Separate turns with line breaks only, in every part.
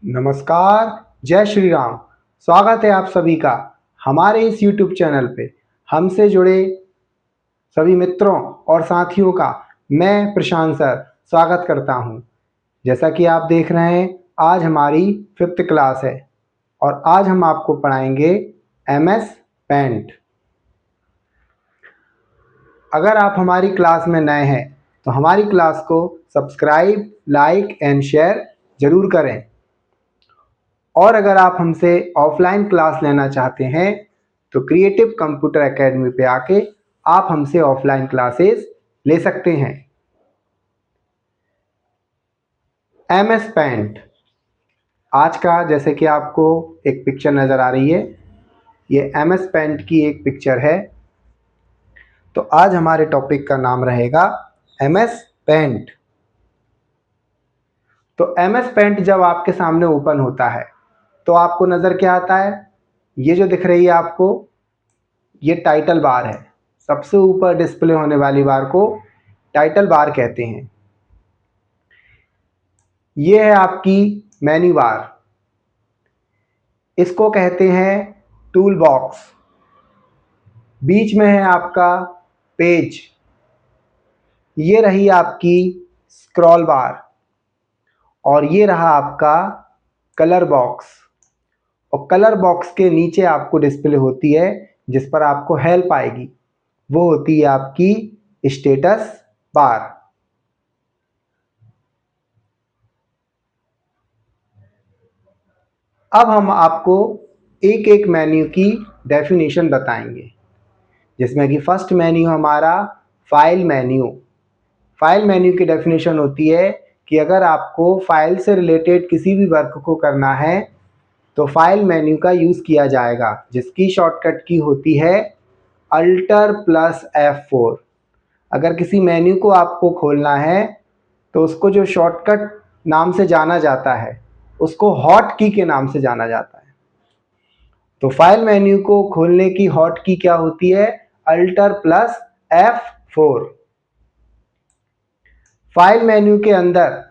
नमस्कार, जय श्री राम। स्वागत है आप सभी का हमारे इस YouTube चैनल पे। हमसे जुड़े सभी मित्रों और साथियों का मैं प्रशांत सर स्वागत करता हूँ। जैसा कि आप देख रहे हैं, आज हमारी 5th क्लास है और आज हम आपको पढ़ाएंगे MS पेंट। अगर आप हमारी क्लास में नए हैं तो हमारी क्लास को सब्सक्राइब, लाइक एंड शेयर ज़रूर करें। और अगर आप हमसे ऑफलाइन क्लास लेना चाहते हैं तो क्रिएटिव कंप्यूटर एकेडमी पे आके आप हमसे ऑफलाइन क्लासेस ले सकते हैं। MS पेंट आज का, जैसे कि आपको एक पिक्चर नज़र आ रही है, ये MS पेंट की एक पिक्चर है। तो आज हमारे टॉपिक का नाम रहेगा MS पेंट। तो MS पेंट जब आपके सामने ओपन होता है तो आपको नज़र क्या आता है? ये जो दिख रही है आपको, ये टाइटल बार है। सबसे ऊपर डिस्प्ले होने वाली बार को टाइटल बार कहते हैं। ये है आपकी मेन्यू बार, इसको कहते हैं टूल बॉक्स। बीच में है आपका पेज, ये रही आपकी स्क्रॉल बार और ये रहा आपका कलर बॉक्स। और कलर बॉक्स के नीचे आपको डिस्प्ले होती है जिस पर आपको हेल्प आएगी, वो होती है आपकी स्टेटस बार। अब हम आपको एक एक मेन्यू की डेफिनेशन बताएंगे, जिसमें कि फर्स्ट मेन्यू हमारा फाइल मेन्यू। फाइल मेन्यू की डेफिनेशन होती है कि अगर आपको फाइल से रिलेटेड किसी भी वर्क को करना है तो फाइल मेन्यू का यूज़ किया जाएगा, जिसकी शॉर्टकट की होती है Alt+F4। अगर किसी मेन्यू को आपको खोलना है तो उसको जो शॉर्टकट नाम से जाना जाता है उसको हॉट की के नाम से जाना जाता है। तो फाइल मेन्यू को खोलने की हॉट की क्या होती है? Alt+F4। फाइल मेन्यू के अंदर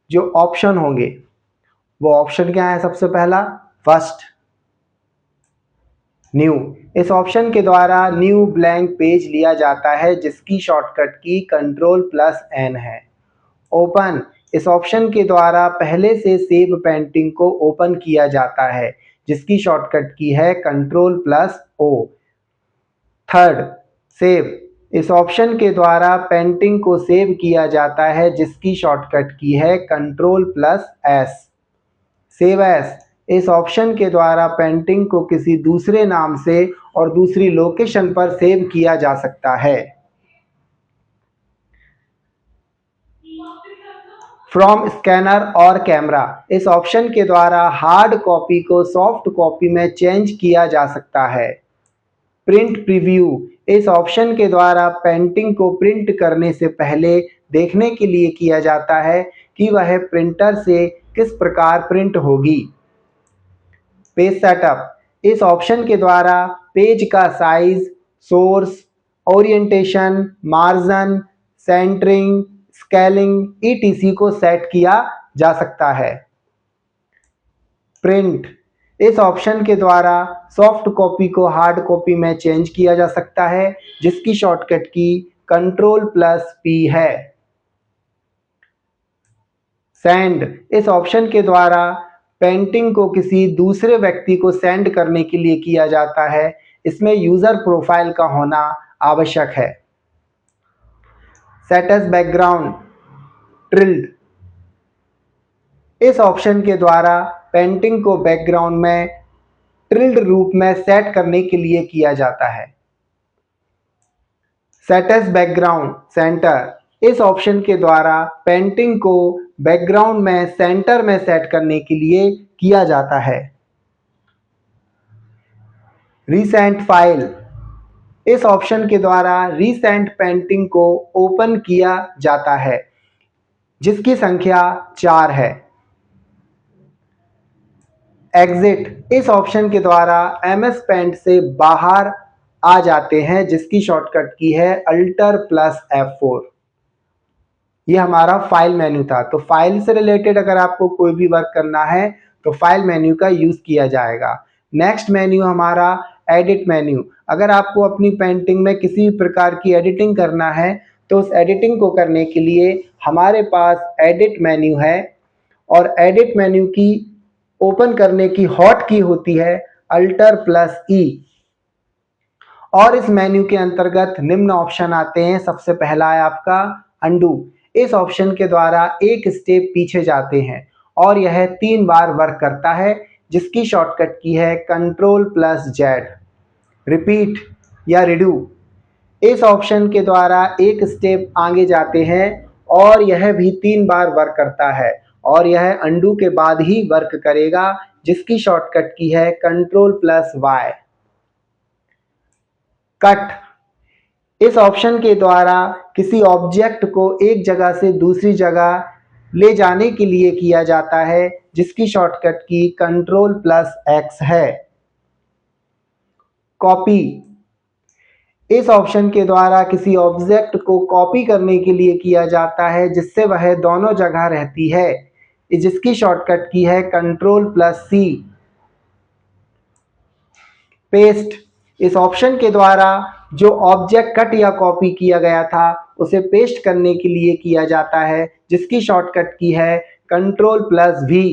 जो ऑप्शन होंगे वो ऑप्शन क्या है? सबसे पहला फर्स्ट न्यू। इस ऑप्शन के द्वारा न्यू ब्लैंक पेज लिया जाता है, जिसकी शॉर्टकट की Ctrl+N है। ओपन, इस ऑप्शन के द्वारा पहले से सेव पेंटिंग को ओपन किया जाता है, जिसकी शॉर्टकट की है Ctrl+O। थर्ड सेव, इस ऑप्शन के द्वारा पेंटिंग को सेव किया जाता है, जिसकी शॉर्टकट की है Ctrl+S। सेव एस, इस ऑप्शन के द्वारा पेंटिंग को किसी दूसरे नाम से और दूसरी लोकेशन पर सेव किया जा सकता है। फ्रॉम स्कैनर और कैमरा, इस ऑप्शन के द्वारा हार्ड कॉपी को सॉफ्ट कॉपी में चेंज किया जा सकता है। प्रिंट प्रीव्यू, इस ऑप्शन के द्वारा पेंटिंग को प्रिंट करने से पहले देखने के लिए किया जाता है कि वह प्रिंटर से किस प्रकार प्रिंट होगी। पेज सेटअप, इस ऑप्शन के द्वारा पेज का size, source, orientation, margin, centering, scaling etc को सेट किया जा सकता है। प्रिंट, इस ऑप्शन के द्वारा सॉफ्ट कॉपी को हार्ड कॉपी में चेंज किया जा सकता है, जिसकी शॉर्टकट की Ctrl+P है। सेंड, इस ऑप्शन के द्वारा पेंटिंग को किसी दूसरे व्यक्ति को सेंड करने के लिए किया जाता है। इसमें यूजर प्रोफाइल का होना आवश्यक है। सेट एज बैकग्राउंड ट्रिल्ड, इस ऑप्शन के द्वारा पेंटिंग को बैकग्राउंड में ट्रिल्ड रूप में सेट करने के लिए किया जाता है। सेट एज बैकग्राउंड सेंटर, इस ऑप्शन के द्वारा पेंटिंग को बैकग्राउंड में सेंटर में सेट करने के लिए किया जाता है। रीसेंट फाइल, इस ऑप्शन के द्वारा रीसेंट पेंटिंग को ओपन किया जाता है, जिसकी संख्या 4 है। एग्जिट, इस ऑप्शन के द्वारा MS पेंट से बाहर आ जाते हैं, जिसकी शॉर्टकट की है Alt+F4। ये हमारा फाइल मेन्यू था। तो फाइल से रिलेटेड अगर आपको कोई भी वर्क करना है तो फाइल मेन्यू का यूज किया जाएगा। नेक्स्ट मेन्यू हमारा एडिट मेन्यू। अगर आपको अपनी पेंटिंग में किसी भी प्रकार की एडिटिंग करना है तो उस एडिटिंग को करने के लिए हमारे पास एडिट मेन्यू है, और एडिट मेन्यू की ओपन करने की हॉट की होती है Alt+E। और इस मेन्यू के अंतर्गत निम्न ऑप्शन आते हैं। सबसे पहला है आपका अंडू। इस ऑप्शन के द्वारा एक स्टेप पीछे जाते हैं और यह 3 बार वर्क करता है, जिसकी शॉर्टकट की है Ctrl+Z। रिपीट या रिडू। इस ऑप्शन के द्वारा एक स्टेप आगे जाते हैं और यह भी 3 बार वर्क करता है, और यह अंडू के बाद ही वर्क करेगा, जिसकी शॉर्टकट की है Ctrl+Y। कट। इस ऑप्शन के द्वारा किसी ऑब्जेक्ट को एक जगह से दूसरी जगह ले जाने के लिए किया जाता है, जिसकी शॉर्टकट की Ctrl+X है। कॉपी। इस ऑप्शन के द्वारा किसी ऑब्जेक्ट को कॉपी करने के लिए किया जाता है, जिससे वह दोनों जगह रहती है, जिसकी शॉर्टकट की है Ctrl+C। पेस्ट। इस ऑप्शन के द्वारा जो ऑब्जेक्ट कट या कॉपी किया गया था उसे पेस्ट करने के लिए किया जाता है, जिसकी शॉर्टकट की है Ctrl+V।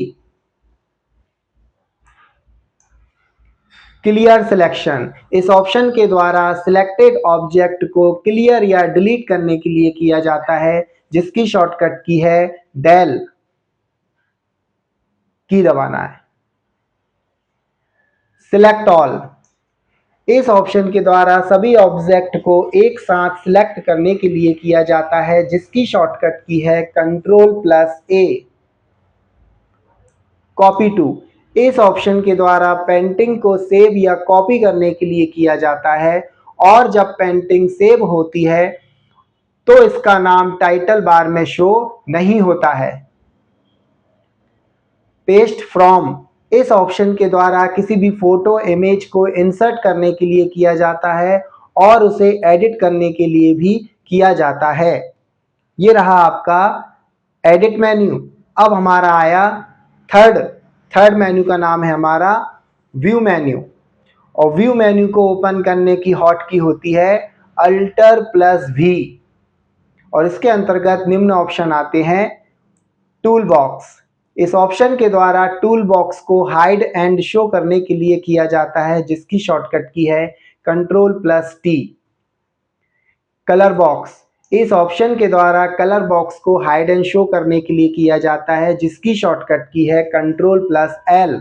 Clear selection. इस ऑप्शन के द्वारा सिलेक्टेड ऑब्जेक्ट को क्लियर या डिलीट करने के लिए किया जाता है, जिसकी शॉर्टकट की है डेल की दबाना है। Select all. इस ऑप्शन के द्वारा सभी ऑब्जेक्ट को एक साथ सिलेक्ट करने के लिए किया जाता है, जिसकी शॉर्टकट की है Ctrl+A। Copy to. इस ऑप्शन के द्वारा पेंटिंग को सेव या कॉपी करने के लिए किया जाता है, और जब पेंटिंग सेव होती है तो इसका नाम टाइटल बार में शो नहीं होता है। Paste from. इस ऑप्शन के द्वारा किसी भी फोटो इमेज को इंसर्ट करने के लिए किया जाता है और उसे एडिट करने के लिए भी किया जाता है। ये रहा आपका एडिट मेन्यू। अब हमारा आया थर्ड मेन्यू का नाम है हमारा व्यू मेन्यू, और व्यू मेन्यू को ओपन करने की हॉट की होती है Alt+V, और इसके अंतर्गत निम्न ऑप्शन आते हैं। Tool box. इस ऑप्शन के द्वारा टूल बॉक्स को हाइड एंड शो करने के लिए किया जाता है, जिसकी शॉर्टकट की है Ctrl+T। Colour box. इस ऑप्शन के द्वारा कलर बॉक्स को हाइड एंड शो करने के लिए किया जाता है, जिसकी शॉर्टकट की है Ctrl+L।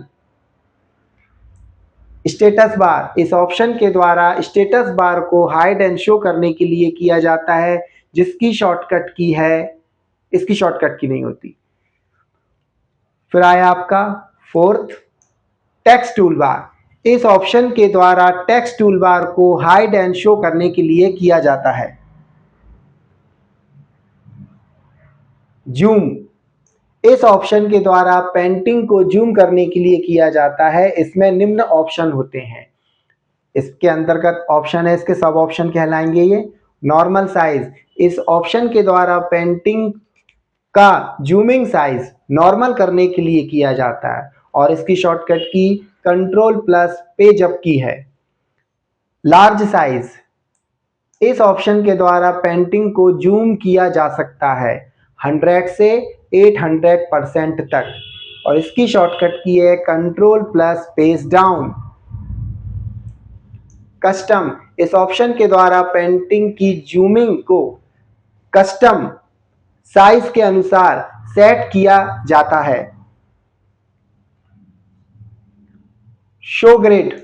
Status bar. इस ऑप्शन के द्वारा स्टेटस बार को हाइड एंड शो करने के लिए किया जाता है, जिसकी शॉर्टकट की है, इसकी शॉर्टकट की नहीं होती। फिर आया आपका फोर्थ टेक्स्ट टूल बार। इस ऑप्शन के द्वारा टेक्स्ट टूल बार को हाइड एंड शो करने के लिए किया जाता है। जूम। इस ऑप्शन के द्वारा पेंटिंग को जूम करने के लिए किया जाता है। इसमें निम्न ऑप्शन होते हैं। इसके अंतर्गत ऑप्शन है, इसके सब ऑप्शन कहलाएंगे ये। Normal size. इस ऑप्शन के द्वारा पेंटिंग का जूमिंग साइज नॉर्मल करने के लिए किया जाता है, और इसकी शॉर्टकट की Ctrl+पेज अप की है। Large size. इस ऑप्शन के द्वारा पेंटिंग को जूम किया जा सकता है 100 से 800% तक, और इसकी शॉर्टकट की है Ctrl+पेज डाउन। कस्टम। इस ऑप्शन के द्वारा पेंटिंग की जूमिंग को कस्टम साइज के अनुसार सेट किया जाता है। Show grid.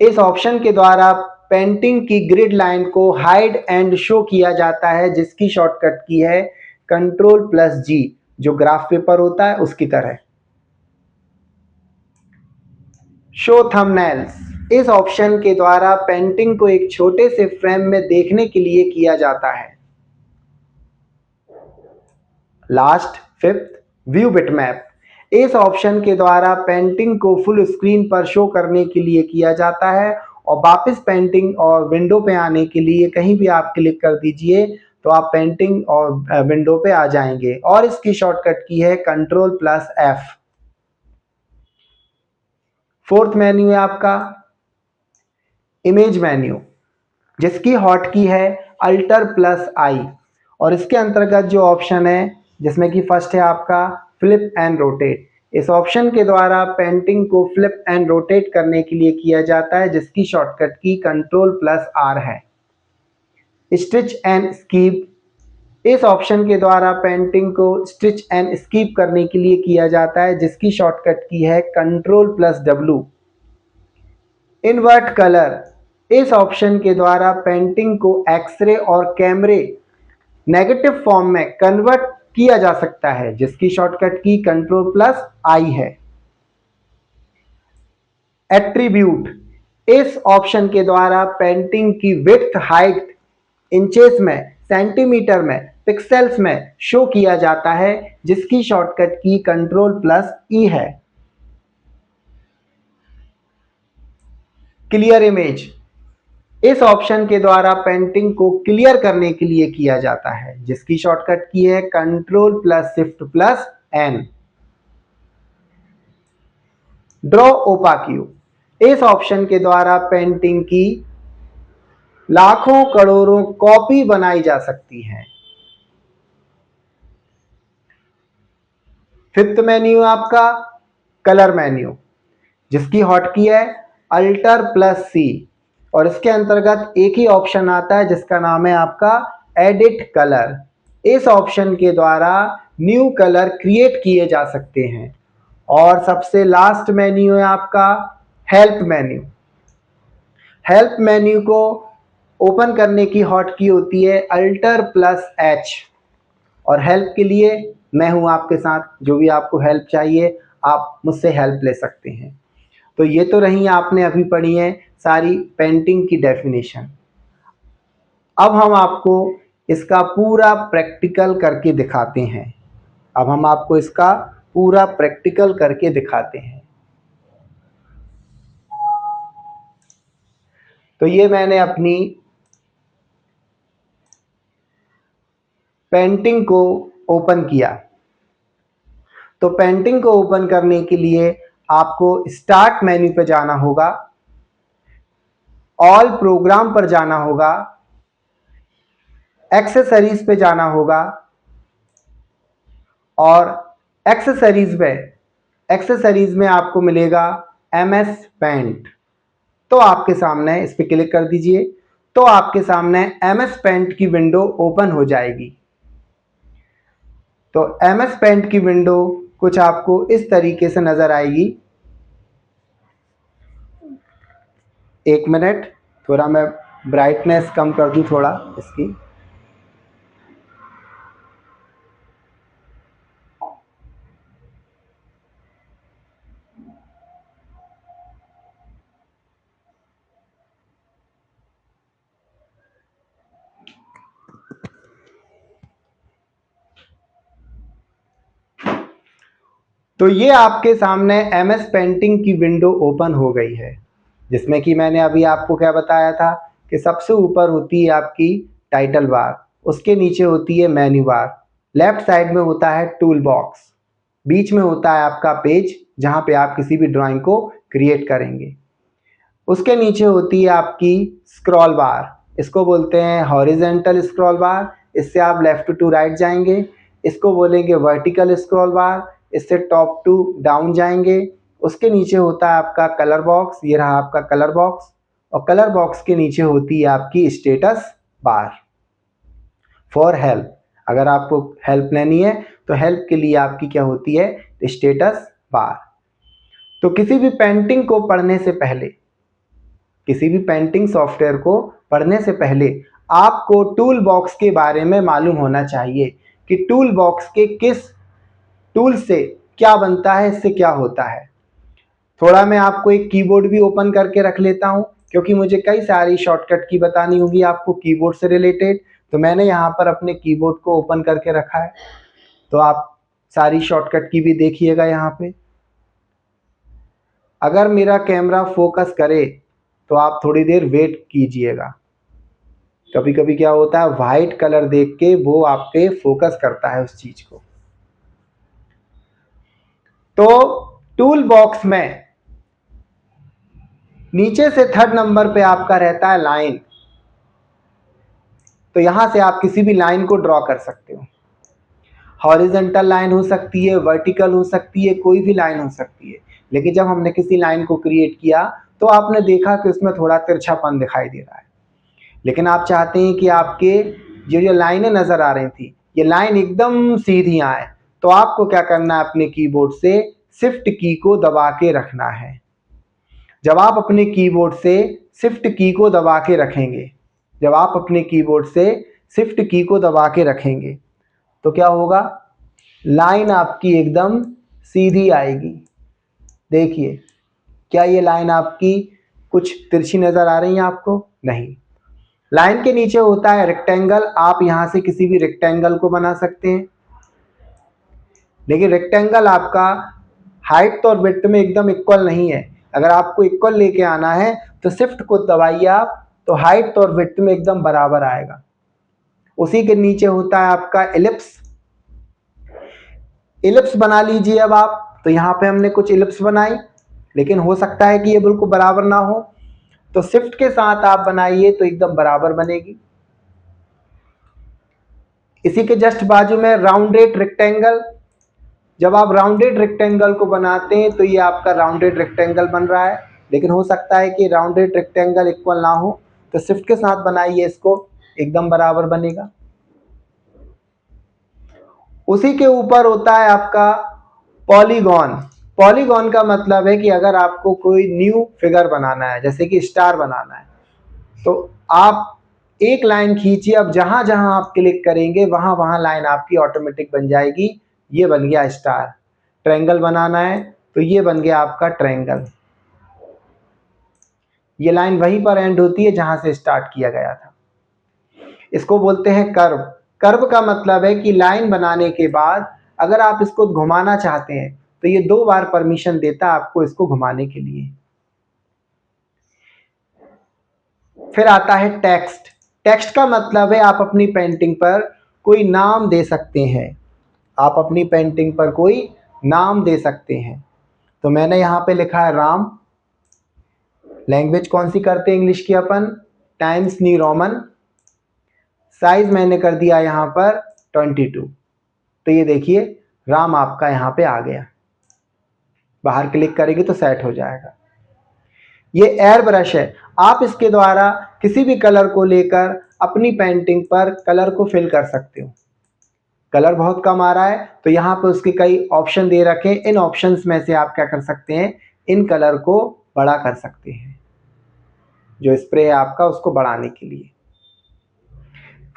इस ऑप्शन के द्वारा पेंटिंग की ग्रिड लाइन को हाइड एंड शो किया जाता है, जिसकी शॉर्टकट की है Ctrl+G, जो ग्राफ पेपर होता है उसकी तरह। Show thumbnails. इस ऑप्शन के द्वारा पेंटिंग को एक छोटे से फ्रेम में देखने के लिए किया जाता है। Last fifth view bitmap. इस ऑप्शन के द्वारा पेंटिंग को फुल स्क्रीन पर शो करने के लिए किया जाता है, और वापस पेंटिंग और विंडो पे आने के लिए कहीं भी आप क्लिक कर दीजिए तो आप पेंटिंग और विंडो पे आ जाएंगे और इसकी शॉर्टकट की है Ctrl+F। फोर्थ मेन्यू है आपका इमेज मेन्यू, जिसकी हॉट की है Alt+I और इसके अंतर्गत जो ऑप्शन है जिसमें कि फर्स्ट है आपका फ्लिप एंड रोटेट। इस ऑप्शन के द्वारा पेंटिंग को फ्लिप एंड रोटेट करने के लिए किया जाता है, जिसकी शॉर्टकट की Ctrl+R है। स्टिच एंड स्कीप, इस ऑप्शन के द्वारा पेंटिंग को स्टिच एंड स्कीप करने के लिए किया जाता है, जिसकी शॉर्टकट की है Ctrl+W। इन्वर्ट कलर, इस ऑप्शन के द्वारा पेंटिंग को एक्सरे और कैमरे नेगेटिव फॉर्म में कन्वर्ट किया जा सकता है, जिसकी शॉर्टकट की Ctrl+I है। एट्रीब्यूट, इस ऑप्शन के द्वारा पेंटिंग की विड्थ हाइट इंचेस में, सेंटीमीटर में, पिक्सेल्स में शो किया जाता है, जिसकी शॉर्टकट की Ctrl+E है। क्लियर इमेज, इस ऑप्शन के द्वारा पेंटिंग को क्लियर करने के लिए किया जाता है, जिसकी शॉर्टकट की है Ctrl+Shift+N। ड्रॉ ओपाक्यू, इस ऑप्शन के द्वारा पेंटिंग की लाखों करोड़ों कॉपी बनाई जा सकती है। फिफ्थ मेन्यू आपका कलर मेन्यू, जिसकी हॉट की है Alt+C और इसके अंतर्गत एक ही ऑप्शन आता है जिसका नाम है आपका एडिट कलर। इस ऑप्शन के द्वारा न्यू कलर क्रिएट किए जा सकते हैं। और सबसे लास्ट मेन्यू है आपका हेल्प मेन्यू। हेल्प मेन्यू को ओपन करने की हॉट की होती है Alt+H और हेल्प के लिए मैं हूं आपके साथ, जो भी आपको हेल्प चाहिए आप मुझसे हेल्प ले सकते हैं। तो ये तो रही आपने अभी पढ़ी है सारी पेंटिंग की डेफिनेशन। अब हम आपको इसका पूरा प्रैक्टिकल करके दिखाते हैं। अब हम आपको इसका पूरा प्रैक्टिकल करके दिखाते हैं। तो ये मैंने अपनी पेंटिंग को ओपन किया। तो पेंटिंग को ओपन करने के लिए आपको स्टार्ट मेन्यू पे जाना होगा, ऑल प्रोग्राम पर जाना होगा, एक्सेसरीज पे जाना होगा और एक्सेसरीज में आपको मिलेगा MS पेंट। तो आपके सामने इस पर क्लिक कर दीजिए, तो आपके सामने MS पेंट की विंडो ओपन हो जाएगी। तो MS पेंट की विंडो कुछ आपको इस तरीके से नजर आएगी। एक मिनट, थोड़ा मैं ब्राइटनेस कम कर दूं थोड़ा इसकी। तो ये आपके सामने MS पेंटिंग की विंडो ओपन हो गई है, जिसमें कि मैंने अभी आपको क्या बताया था कि सबसे ऊपर होती है आपकी टाइटल बार, उसके नीचे होती है मेन्यू बार, लेफ्ट साइड में होता है टूल बॉक्स, बीच में होता है आपका पेज जहां पे आप किसी भी ड्राइंग को क्रिएट करेंगे। उसके नीचे होती है आपकी स्क्रॉल बार, इसको बोलते हैं हॉरिजेंटल स्क्रॉल बार, इससे आप लेफ्ट टू राइट जाएंगे। इसको बोलेंगे वर्टिकल स्क्रॉल बार, इससे टॉप टू डाउन जाएंगे। उसके नीचे होता है आपका कलर बॉक्स, ये रहा आपका कलर बॉक्स, और कलर बॉक्स के नीचे होती है आपकी स्टेटस बार फॉर हेल्प। अगर आपको हेल्प लेनी है तो हेल्प के लिए आपकी क्या होती है स्टेटस बार। तो किसी भी पेंटिंग को पढ़ने से पहले, किसी भी पेंटिंग सॉफ्टवेयर को पढ़ने से पहले आपको टूल बॉक्स के बारे में मालूम होना चाहिए कि टूल बॉक्स के किस टूल से क्या बनता है, इससे क्या होता है। थोड़ा मैं आपको एक कीबोर्ड भी ओपन करके रख लेता हूं, क्योंकि मुझे कई सारी शॉर्टकट की बतानी होगी आपको कीबोर्ड से रिलेटेड। तो मैंने यहाँ पर अपने कीबोर्ड को ओपन करके रखा है, तो आप सारी शॉर्टकट की भी देखिएगा यहाँ पे। अगर मेरा कैमरा फोकस करे तो आप थोड़ी देर वेट कीजिएगा। कभी कभी क्या होता है, वाइट कलर देख के वो आप पे फोकस करता है उस चीज को। तो टूल बॉक्स में नीचे से 3rd नंबर पे आपका रहता है लाइन। तो यहां से आप किसी भी लाइन को ड्रॉ कर सकते हो। हॉरिजॉन्टल लाइन हो सकती है, वर्टिकल हो सकती है, कोई भी लाइन हो सकती है। लेकिन जब हमने किसी लाइन को क्रिएट किया तो आपने देखा कि उसमें थोड़ा तिरछापन दिखाई दे रहा है। लेकिन आप चाहते हैं कि आपके जो लाइनें नजर आ रही थी ये लाइन एकदम सीधी आए, तो आपको क्या करना है, अपने कीबोर्ड से शिफ्ट की को दबा के रखना है। जब आप अपने कीबोर्ड से शिफ्ट की को दबा के रखेंगे, जब आप अपने कीबोर्ड से शिफ्ट की को दबा के रखेंगे तो क्या होगा, लाइन आपकी एकदम सीधी आएगी। देखिए, क्या ये लाइन आपकी कुछ तिरछी नजर आ रही है आपको? नहीं। लाइन के नीचे होता है रेक्टेंगल। आप यहां से किसी भी रेक्टेंगल को बना सकते हैं, लेकिन रेक्टेंगल आपका हाइट और विड्थ में एकदम इक्वल नहीं है। अगर आपको इक्वल लेके आना है तो शिफ्ट को दबाइए आप, तो हाइट और विड्थ में एकदम बराबर आएगा। उसी के नीचे होता है आपका इलिप्स। इलिप्स बना लीजिए अब आप। तो यहाँ पे हमने कुछ इलिप्स बनाई, लेकिन हो सकता है कि ये बिल्कुल बराबर ना हो, तो शिफ्ट के साथ आप बनाइए तो एकदम बराबर बनेगी। इसी के जस्ट बाजू में राउंडेड रेक्टेंगल। जब आप राउंडेड रेक्टेंगल को बनाते हैं तो ये आपका राउंडेड रेक्टेंगल बन रहा है, लेकिन हो सकता है कि राउंडेड रेक्टेंगल इक्वल ना हो, तो शिफ्ट के साथ बनाइए इसको, एकदम बराबर बनेगा। उसी के ऊपर होता है आपका पॉलीगॉन। पॉलीगॉन का मतलब है कि अगर आपको कोई न्यू फिगर बनाना है, जैसे कि स्टार बनाना है, तो आप एक लाइन खींचिए। अब जहां जहां आप क्लिक करेंगे वहां वहां लाइन आपकी ऑटोमेटिक बन जाएगी। ये बन गया स्टार। ट्रायंगल बनाना है तो ये बन गया आपका ट्रायंगल। ये लाइन वहीं पर एंड होती है जहां से स्टार्ट किया गया था। इसको बोलते हैं कर्व। कर्व का मतलब है कि लाइन बनाने के बाद अगर आप इसको घुमाना चाहते हैं तो ये 2 बार परमिशन देता है आपको इसको घुमाने के लिए। फिर आता है टेक्स्ट। टेक्स्ट का मतलब है आप अपनी पेंटिंग पर कोई नाम दे सकते हैं। आप अपनी पेंटिंग पर कोई नाम दे सकते हैं। तो मैंने यहाँ पे लिखा है राम। लैंग्वेज कौन सी करते हैं इंग्लिश की अपन? Times New Roman. साइज मैंने कर दिया यहाँ पर 22। तो ये देखिए राम आपका यहाँ पे आ गया। बाहर क्लिक करेंगे तो सेट हो जाएगा। ये एयर ब्रश है। आप इसके द्वारा किसी भी कलर को लेकर अपनी पेंटिंग पर कलर को फिल कर सकते हो। कलर बहुत कम आ रहा है तो यहाँ पे उसके कई ऑप्शन दे रखे हैं। इन ऑप्शंस में से आप क्या कर सकते हैं, इन कलर को बड़ा कर सकते हैं। जो स्प्रे है आपका उसको बढ़ाने के लिए।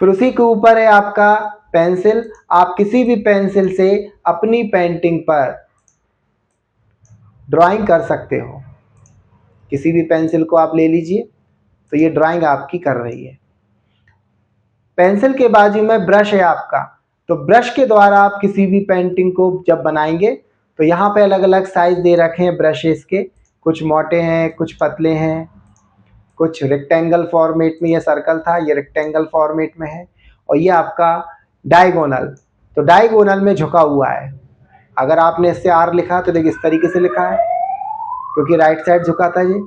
फिर उसी के ऊपर है आपका पेंसिल। आप किसी भी पेंसिल से अपनी पेंटिंग पर ड्राइंग कर सकते हो। किसी भी पेंसिल को आप ले लीजिए तो ये ड्राइंग आपकी कर रही है। पेंसिल के बाजू में ब्रश है आपका। तो ब्रश के द्वारा आप किसी भी पेंटिंग को जब बनाएंगे तो यहाँ पे अलग अलग साइज दे रखे हैं ब्रशेस के। कुछ मोटे हैं, कुछ पतले हैं, कुछ रेक्टेंगल फॉर्मेट में, ये सर्कल था ये रेक्टेंगल फॉर्मेट में है, और ये आपका डायगोनल। तो डायगोनल में झुका हुआ है। अगर आपने इससे आर लिखा तो देखिए इस तरीके से लिखा है, क्योंकि राइट साइड झुका था ये,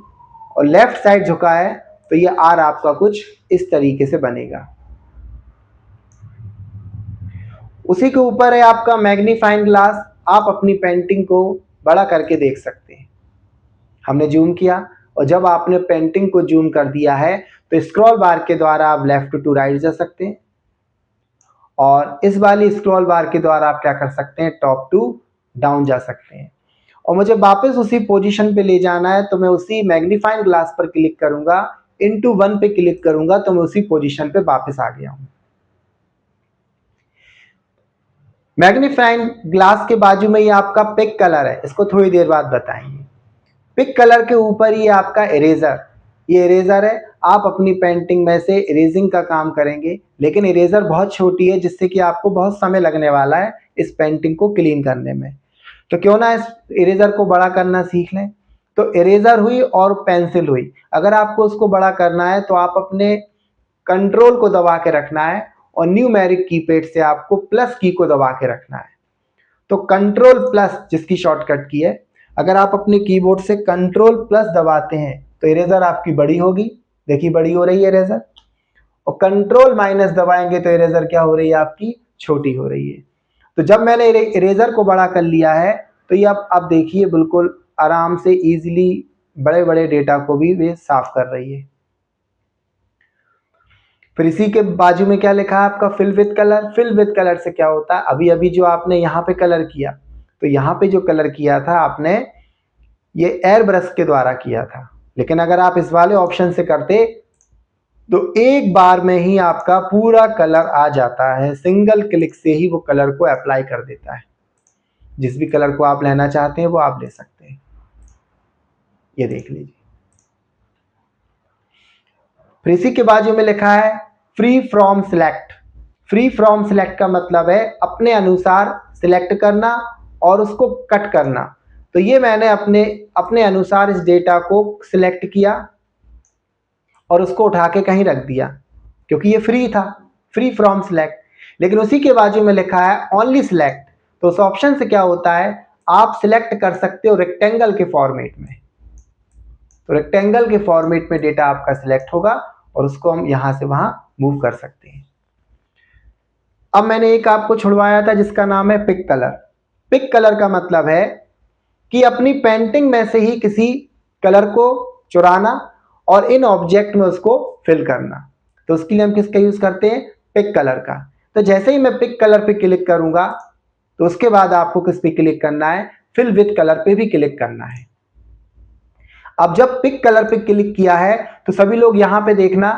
और लेफ्ट साइड झुका है तो ये आर आपका कुछ इस तरीके से बनेगा। उसी के ऊपर है आपका मैग्नीफाइंग ग्लास। आप अपनी पेंटिंग को बड़ा करके देख सकते हैं। हमने जूम किया, और जब आपने पेंटिंग को जूम कर दिया है तो स्क्रॉल बार के द्वारा आप लेफ्ट टू राइट जा सकते हैं, और इस वाली स्क्रॉल बार के द्वारा आप क्या कर सकते हैं, टॉप टू डाउन जा सकते हैं। और मुझे वापस उसी पोजीशन पे ले जाना है तो मैं उसी मैग्नीफाइंग ग्लास पर क्लिक करूंगा, इनटू 1 पे क्लिक करूंगा तो मैं उसी पोजीशन पे वापस आ गया हूं। मैग्नीफाइंग ग्लास के बाजू में ये आपका पिक कलर है, इसको थोड़ी देर बाद बताएंगे। पिक कलर के ऊपर ये आपका इरेजर। ये इरेजर है, आप अपनी पेंटिंग में से इरेजिंग का काम करेंगे, लेकिन इरेजर बहुत छोटी है जिससे कि आपको बहुत समय लगने वाला है इस पेंटिंग को क्लीन करने में। तो क्यों ना इस इरेजर को बड़ा करना सीख लें। तो इरेजर हुई और पेंसिल हुई। अगर आपको उसको बड़ा करना है तो आप अपने कंट्रोल को दबा के रखना है और न्यूमेरिक कीपैड से आपको प्लस की को दबा के रखना है। तो कंट्रोल प्लस जिसकी शॉर्टकट की है, अगर आप अपने कीबोर्ड से कंट्रोल प्लस दबाते हैं तो इरेजर आपकी बड़ी होगी, देखिए बड़ी हो रही है इरेजर, और कंट्रोल माइनस दबाएंगे तो इरेजर क्या हो रही है आपकी, छोटी हो रही है। तो जब मैंने इरेजर को बड़ा कर लिया है तो ये अब देखिए बिल्कुल आराम से इजीली बड़े बड़े डेटा को भी वे साफ कर रही है। फिर इसी के बाजू में क्या लिखा है आपका, fill with colour. Fill with colour से क्या होता है, अभी अभी जो आपने यहाँ पे कलर किया, तो यहाँ पे जो कलर किया था आपने ये एयर ब्रश के द्वारा किया था, लेकिन अगर आप इस वाले ऑप्शन से करते तो एक बार में ही आपका पूरा कलर आ जाता है, सिंगल क्लिक से ही वो कलर को अप्लाई कर देता है। जिस भी कलर को आप लेना चाहते हैं वो आप ले सकते हैं, ये देख लीजिए। फिर इसी के बाजू में लिखा है free from select. Free from select का मतलब है अपने अनुसार सिलेक्ट करना और उसको कट करना। तो ये मैंने अपने अनुसार इस डेटा को सिलेक्ट किया और उसको उठा के कहीं रख दिया, क्योंकि ये फ्री था, फ्री फ्रॉम सिलेक्ट। लेकिन उसी के बाजू में लिखा है ओनली सिलेक्ट। तो उस ऑप्शन से क्या होता है, आप सिलेक्ट कर सकते हो रेक्टेंगल के फॉर्मेट में। तो रेक्टेंगल के फॉर्मेट में डेटा आपका सिलेक्ट होगा और उसको हम यहां से वहां मूव कर सकते हैं। अब मैंने एक आपको छुड़वाया था जिसका नाम है पिक कलर। पिक कलर का मतलब है कि अपनी पेंटिंग में से ही किसी कलर को चुराना और इन ऑब्जेक्ट में उसको फिल करना। तो उसके लिए हम किसका यूज करते हैं, पिक कलर का। तो जैसे ही मैं पिक कलर पे क्लिक करूंगा तो उसके बाद आपको किस पे क्लिक करना है, फिल विद कलर पे भी क्लिक करना है। अब जब पिक कलर पे क्लिक किया है तो सभी लोग यहां पे देखना,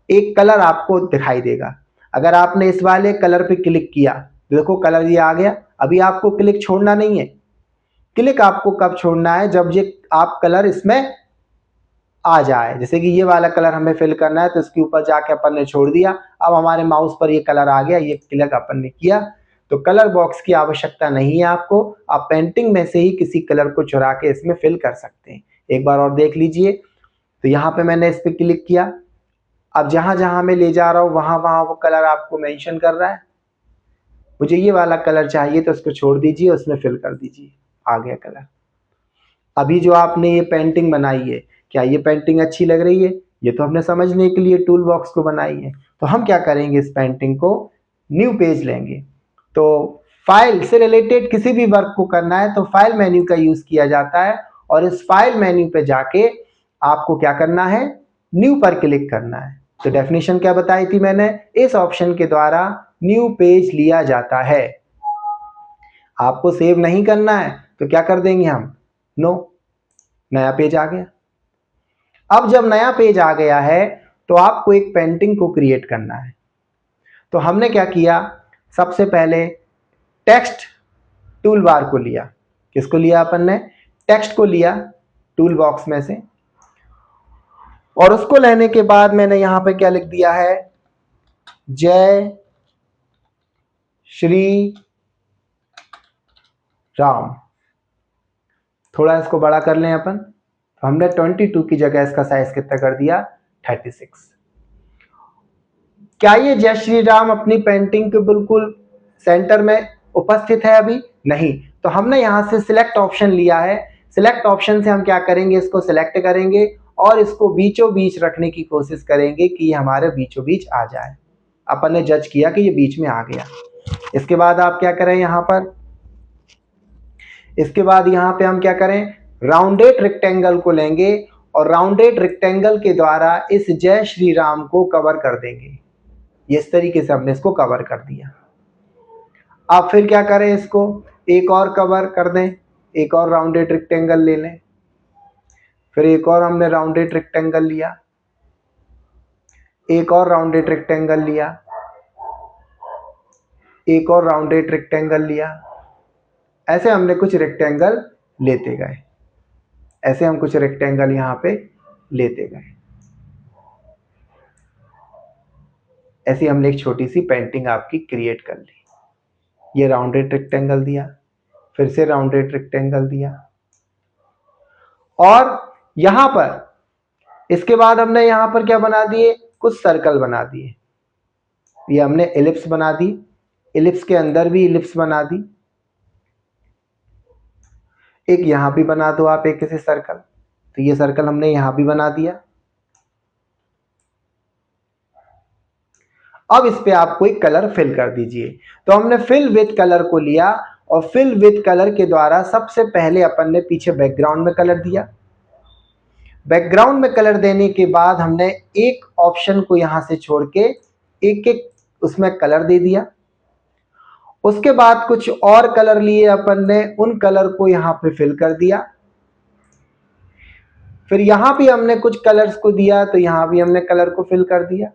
एक कलर आपको दिखाई देगा। अगर आपने इस वाले कलर पे क्लिक किया, देखो कलर ये आ गया। अभी आपको क्लिक छोड़ना नहीं है, क्लिक आपको कब छोड़ना है, जब ये आप कलर इसमें आ जाए। जैसे कि ये वाला कलर हमें फिल करना है तो इसके ऊपर जाके अपन ने छोड़ दिया, अब हमारे माउस पर ये कलर आ गया, ये क्लिक अपन ने किया। तो कलर बॉक्स की आवश्यकता नहीं है आपको, आप पेंटिंग में से ही किसी कलर को चुरा के इसमें फिल कर सकते हैं। एक बार और देख लीजिए। तो यहाँ पे मैंने इस पर क्लिक किया, अब जहां जहां मैं ले जा रहा हूं वहां वहां वो कलर आपको मेंशन कर रहा है। मुझे ये वाला कलर चाहिए तो उसको छोड़ दीजिए, उसमें फिल कर दीजिए, आ गया कलर। अभी जो आपने ये पेंटिंग बनाई है, क्या ये पेंटिंग अच्छी लग रही है, ये तो हमने समझने के लिए टूल बॉक्स को बनाई है। तो हम क्या करेंगे, इस पेंटिंग को न्यू पेज लेंगे। तो फाइल से रिलेटेड किसी भी वर्क को करना है तो फाइल मेन्यू का यूज किया जाता है, और इस फाइल मेन्यू पे जाके आपको क्या करना है, न्यू पर क्लिक करना है। तो डेफिनेशन क्या बताई थी मैंने, इस ऑप्शन के द्वारा न्यू पेज लिया जाता है। आपको सेव नहीं करना है तो क्या कर देंगे हम, नो, नया पेज आ गया। अब जब नया पेज आ गया है तो आपको एक पेंटिंग को क्रिएट करना है। तो हमने क्या किया, सबसे पहले टेक्स्ट टूल बार को लिया। किसको लिया अपन ने, टेक्स्ट को लिया टूल बॉक्स में से, और उसको लेने के बाद मैंने यहां पे क्या लिख दिया है, जय श्री राम। थोड़ा इसको बड़ा कर लें अपन, तो हमने 22 की जगह इसका साइज कितना कर दिया, 36। क्या ये जय श्री राम अपनी पेंटिंग के बिल्कुल सेंटर में उपस्थित है, अभी नहीं। तो हमने यहां से सिलेक्ट ऑप्शन लिया है। सिलेक्ट ऑप्शन से हम क्या करेंगे, इसको सिलेक्ट करेंगे और इसको बीचों बीच रखने की कोशिश करेंगे कि ये हमारे बीचों बीच आ जाए। अपन ने जज किया कि ये बीच में आ गया। इसके बाद आप क्या करें, यहां पर इसके बाद यहां पे हम क्या करें, राउंडेड रेक्टेंगल को लेंगे और राउंडेड रेक्टेंगल के द्वारा इस जय श्री राम को कवर कर देंगे। इस तरीके से हमने इसको कवर कर दिया। अब फिर क्या करें, इसको एक और कवर कर दें, एक और राउंडेड रेक्टेंगल ले लें। फिर एक और हमने राउंडेड रेक्टेंगल लिया, एक और राउंडेड रेक्टेंगल लिया, एक और राउंडेड रेक्टेंगल लिया। ऐसे हमने कुछ रेक्टेंगल लेते गए, ऐसे हम कुछ रेक्टेंगल यहां पे लेते गए। ऐसी हमने एक छोटी सी पेंटिंग आपकी क्रिएट कर ली। ये राउंडेड रेक्टेंगल दिया, फिर से राउंडेड रेक्टेंगल दिया, और यहां पर इसके बाद हमने यहां पर क्या बना दिए, कुछ सर्कल बना दिए। ये हमने एलिप्स बना दी, एलिप्स के अंदर भी एलिप्स बना दी, एक यहां भी बना दो आप एक ऐसे सर्कल, तो ये सर्कल हमने यहां भी बना दिया। अब इस पे आप कोई कलर फिल कर दीजिए। तो हमने फिल विथ कलर को लिया और फिल विथ कलर के द्वारा सबसे पहले अपन ने पीछे बैकग्राउंड में कलर दिया। बैकग्राउंड में कलर देने के बाद हमने एक ऑप्शन को यहां से छोड़ के एक एक उसमें कलर दे दिया। उसके बाद कुछ और कलर लिए अपन ने, उन कलर को यहां पे फिल कर दिया। फिर यहां भी हमने कुछ कलर्स को दिया, तो यहां भी हमने कलर को फिल कर दिया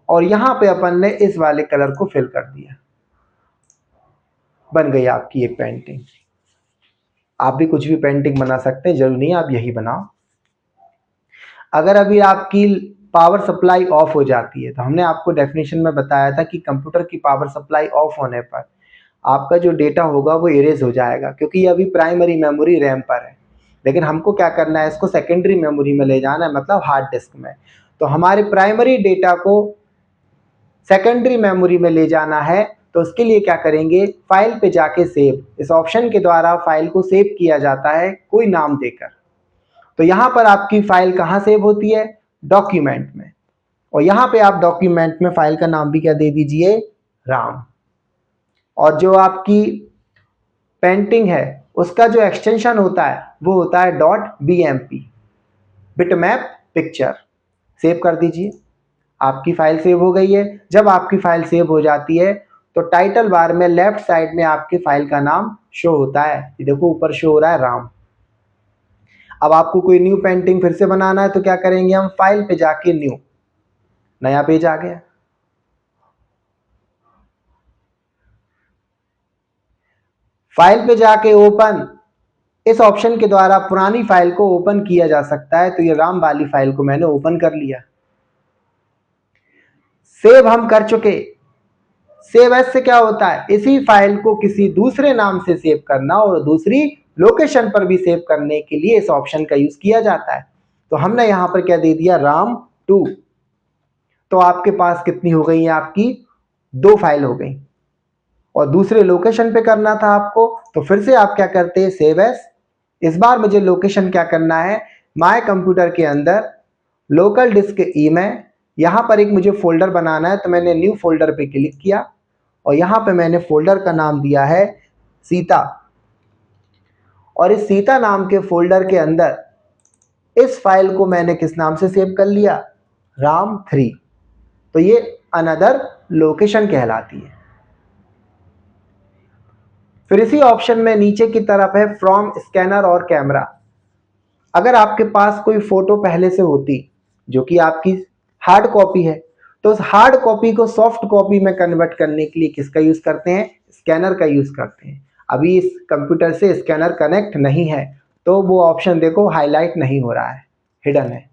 और यहां पे अपन ने इस वाले कलर को फिल कर दिया। बन गई आपकी एक पेंटिंग। आप भी कुछ भी पेंटिंग बना सकते हैं, जरूरी नहीं आप यही बनाओ। अगर अभी आपकी पावर सप्लाई ऑफ हो जाती है, तो हमने आपको डेफिनेशन में बताया था कि कंप्यूटर की पावर सप्लाई ऑफ होने पर आपका जो डेटा होगा वो इरेज हो जाएगा, क्योंकि ये अभी प्राइमरी मेमोरी रैम पर है। लेकिन हमको क्या करना है, इसको सेकेंडरी मेमोरी में ले जाना है, मतलब हार्ड डिस्क में। तो हमारे प्राइमरी डेटा को सेकेंडरी मेमोरी में ले जाना है, तो उसके लिए क्या करेंगे, फाइल पे जाके सेव, इस ऑप्शन के द्वारा फाइल को सेव किया जाता है कोई नाम देकर। तो यहां पर आपकी फाइल कहां सेव होती है, डॉक्यूमेंट में, और यहां पे आप डॉक्यूमेंट में फाइल का नाम भी क्या दे दीजिए, राम। और जो आपकी पेंटिंग है उसका जो एक्सटेंशन होता है वो होता है .bmp, बिटमैप पिक्चर। सेव कर दीजिए, आपकी फाइल सेव हो गई है। जब आपकी फाइल सेव हो जाती है तो टाइटल बार में लेफ्ट साइड में आपकी फाइल का नाम शो होता है, ये देखो ऊपर शो हो रहा है राम। अब आपको कोई न्यू पेंटिंग फिर से बनाना है, तो क्या करेंगे हम, फाइल पे जाके न्यू, नया पेज आ गया। फाइल पे जाके ओपन, इस ऑप्शन के द्वारा पुरानी फाइल को ओपन किया जा सकता है। तो ये राम वाली फाइल को मैंने ओपन कर लिया। सेव हम कर चुके। सेव एज से क्या होता है, इसी फाइल को किसी दूसरे नाम से सेव करना और दूसरी लोकेशन पर भी सेव करने के लिए इस ऑप्शन का यूज किया जाता है। तो हमने यहां पर क्या दे दिया, RAM2। तो आपके पास कितनी हो गई है, आपकी 2 फाइल हो गई। और दूसरे लोकेशन पे करना था आपको, तो फिर से आप क्या करते हैं, सेव एज। इस बार मुझे लोकेशन क्या करना है, माय कंप्यूटर के अंदर लोकल डिस्क ई में यहां पर एक मुझे फोल्डर बनाना है। तो मैंने न्यू फोल्डर पे क्लिक किया और यहां पे मैंने फोल्डर का नाम दिया है सीता। और इस सीता नाम के फोल्डर के अंदर इस फाइल को मैंने किस नाम से सेव कर लिया, RAM3। तो ये अनदर लोकेशन कहलाती है। फिर इसी ऑप्शन में नीचे की तरफ है फ्रॉम स्कैनर और कैमरा। अगर आपके पास कोई फोटो पहले से होती जो कि आपकी हार्ड कॉपी है, तो उस हार्ड कॉपी को सॉफ्ट कॉपी में कन्वर्ट करने के लिए किसका यूज करते हैं, स्कैनर का यूज करते हैं। अभी इस कंप्यूटर से स्कैनर कनेक्ट नहीं है, तो वो ऑप्शन देखो हाईलाइट नहीं हो रहा है, हिडन है।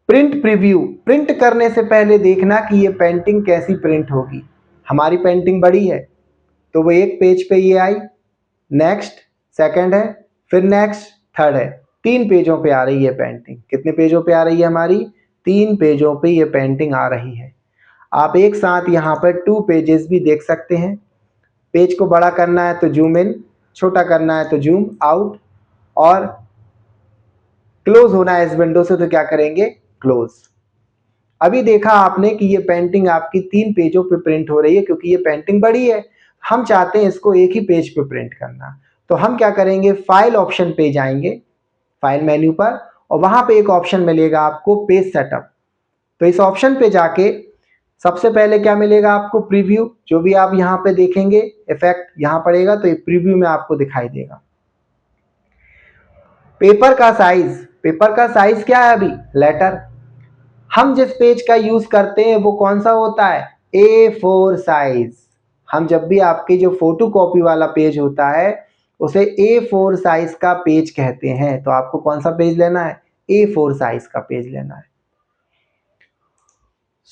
प्रिंट प्रीव्यू, प्रिंट करने से पहले देखना कि ये पेंटिंग कैसी प्रिंट होगी। हमारी पेंटिंग बड़ी है तो वो एक पेज पे ये आई, नेक्स्ट सेकंड है, फिर नेक्स्ट थर्ड है, 3 पेजों पे आ रही है पेंटिंग। कितने पेजों पे आ रही है हमारी, 3 पेजों पे ये पेंटिंग आ रही है। आप एक साथ यहाँ पर 2 पेजेस भी देख सकते हैं। पेज को बड़ा करना है तो जूम इन, छोटा करना है तो जूम आउट, और क्लोज होना है इस विंडो से तो क्या करेंगे, क्लोज। अभी देखा आपने कि ये पेंटिंग आपकी 3 पेजों पे प्रिंट हो रही है, क्योंकि ये पेंटिंग बड़ी है। हम चाहते हैं इसको एक ही पेज पे प्रिंट करना, तो हम क्या करेंगे, फाइल ऑप्शन पे जाएंगे, फाइल मेन्यू पर, और वहां पे एक ऑप्शन मिलेगा आपको पेज सेटअप। तो इस ऑप्शन पे जाके सबसे पहले क्या मिलेगा आपको, प्रीव्यू। जो भी आप यहाँ पे देखेंगे इफेक्ट यहाँ पड़ेगा तो ये प्रीव्यू में आपको दिखाई देगा। पेपर का साइज, पेपर का साइज क्या है, अभी लेटर। हम जिस पेज का यूज करते हैं वो कौन सा होता है, A4 साइज। हम जब भी आपके जो फोटो कॉपी वाला पेज होता है उसे A4 साइज का पेज कहते हैं। तो आपको कौन सा पेज लेना है, A4 साइज का पेज लेना है।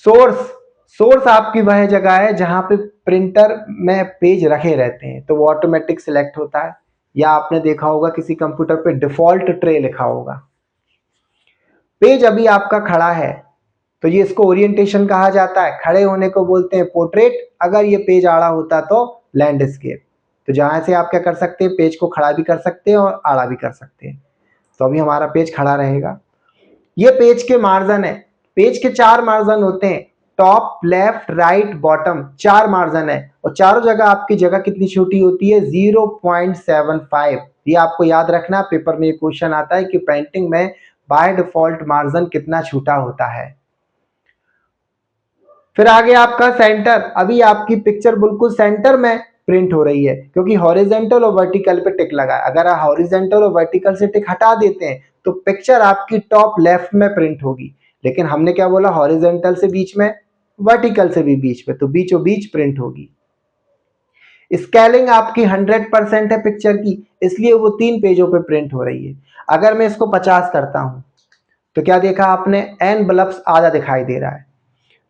सोर्स, सोर्स आपकी वह जगह है जहां पे प्रिंटर में पेज रखे रहते हैं, तो वो ऑटोमेटिक सिलेक्ट होता है। या आपने देखा होगा किसी कंप्यूटर पे डिफॉल्ट ट्रे लिखा होगा। पेज अभी आपका खड़ा है तो ये इसको ओरिएंटेशन कहा जाता है, खड़े होने को बोलते हैं पोर्ट्रेट, अगर ये पेज आड़ा होता तो लैंडस्केप। तो जहां से आप क्या कर सकते हैं, पेज को खड़ा भी कर सकते हैं और आड़ा भी कर सकते हैं। तो अभी हमारा पेज खड़ा रहेगा। ये पेज के मार्जिन है, पेज के 4 मार्जिन होते हैं, top, left, right, bottom, 4 margin है और चारों जगह आपकी जगह कितनी छोटी होती है, 0.75। ये आपको याद रखना, पेपर में क्वेश्चन आता है कि पेंटिंग में बाय डिफॉल्ट मार्जिन कितना छोटा होता है। फिर आगे आपका सेंटर, अभी आपकी पिक्चर बिल्कुल सेंटर में प्रिंट हो रही है क्योंकि हॉरिजेंटल और वर्टिकल पे टिक लगा है। अगर आप हॉरिजेंटल और वर्टिकल से टिक हटा देते हैं तो पिक्चर आपकी टॉप लेफ्ट में प्रिंट होगी, लेकिन हमने क्या बोला, हॉरिजेंटल से बीच में, वर्टिकल से भी बीच में, तो बीचों बीच प्रिंट होगी। स्केलिंग आपकी 100% है पिक्चर की, इसलिए वो 3 पेजों पे प्रिंट हो रही है। अगर मैं इसको 50 करता हूं तो क्या देखा आपने, एन बल्ब्स आधा दिखाई दे रहा है।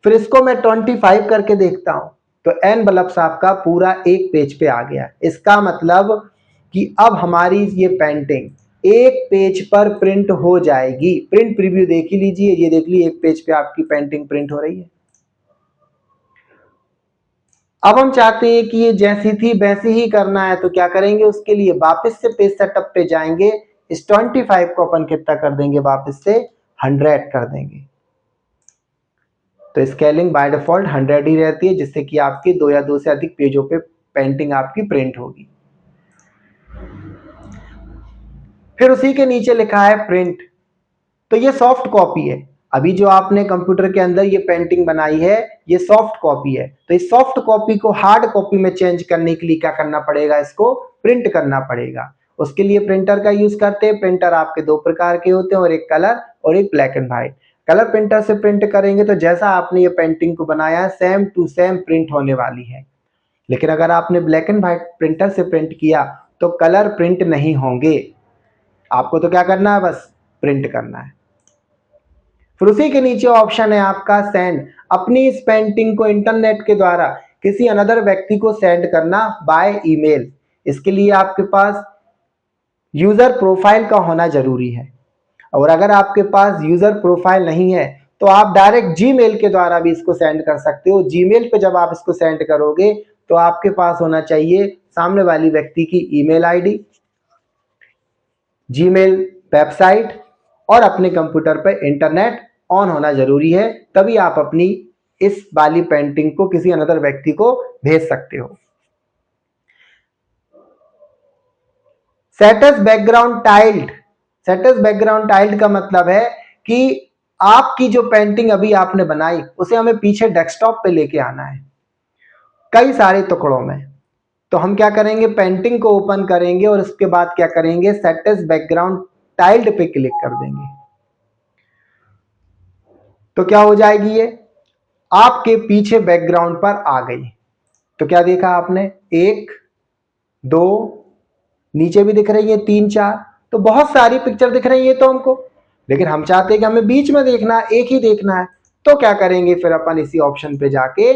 फिर इसको मैं 25 करके देखता हूं तो एन बल्ब्स आपका पूरा एक पेज पे आ गया। इसका मतलब कि अब हमारी ये पेंटिंग एक पेज पर प्रिंट हो जाएगी। प्रिंट प्रीव्यू देख ही लीजिए, ये देख लीजिए एक पेज पे आपकी पेंटिंग प्रिंट हो रही है। अब हम चाहते हैं कि ये जैसी थी वैसी ही करना है, तो क्या करेंगे, उसके लिए वापस से पेज सेटअप पे जाएंगे। इस 25 को अपन कितना कर देंगे, वापस से 100 कर देंगे। तो स्केलिंग बाय डिफॉल्ट 100 ही रहती है, जिससे कि आपकी 2 या 2 से अधिक पेजों पे पेंटिंग आपकी प्रिंट होगी। फिर उसी के नीचे लिखा है प्रिंट, तो ये सॉफ्ट कॉपी है। अभी जो आपने कंप्यूटर के अंदर ये पेंटिंग बनाई है ये सॉफ्ट कॉपी है, तो इस सॉफ्ट कॉपी को हार्ड कॉपी में चेंज करने के लिए क्या करना पड़ेगा, इसको प्रिंट करना पड़ेगा। उसके लिए प्रिंटर का यूज करते हैं। प्रिंटर आपके 2 प्रकार के होते हैं, और एक कलर और एक black and white. Colour printer से प्रिंट करेंगे तो जैसा आपने ये पेंटिंग को बनाया है सेम टू सेम प्रिंट होने वाली है। लेकिन अगर आपने ब्लैक एंड व्हाइट प्रिंटर से प्रिंट किया तो कलर प्रिंट नहीं होंगे। आपको तो क्या करना है, बस प्रिंट करना है। फिर उसी के नीचे ऑप्शन है आपका सेंड, अपनी इस पेंटिंग को इंटरनेट के द्वारा किसी अनदर व्यक्ति को सेंड करना बाय ईमेल। इसके लिए आपके पास यूजर प्रोफाइल का होना जरूरी है, और अगर आपके पास यूजर प्रोफाइल नहीं है तो आप डायरेक्ट जीमेल के द्वारा भी इसको सेंड कर सकते हो। जीमेल पे जब आप इसको सेंड करोगे तो आपके पास होना चाहिए सामने वाली व्यक्ति की ईमेल आईडी, जीमेल वेबसाइट और अपने कंप्यूटर पर इंटरनेट ऑन होना जरूरी है, तभी आप अपनी इस वाली पेंटिंग को किसी अनदर व्यक्ति को भेज सकते हो। Sets background tiled, sets background tiled का मतलब है कि आपकी जो पेंटिंग अभी आपने बनाई उसे हमें पीछे डेस्कटॉप पे लेके आना है कई सारे टुकड़ों में। तो हम क्या करेंगे, पेंटिंग को ओपन करेंगे और उसके बाद क्या करेंगे, सेटस बैकग्राउंड टाइल्ड पे क्लिक कर देंगे। तो क्या हो जाएगी, ये आपके पीछे बैकग्राउंड पर आ गई। तो क्या देखा आपने, 1 2, नीचे भी दिख रही है 3 4, तो बहुत सारी पिक्चर दिख रही है तो हमको, लेकिन हम चाहते हैं कि हमें बीच में देखना है, एक ही देखना है। तो क्या करेंगे, फिर अपन इसी ऑप्शन पे जाके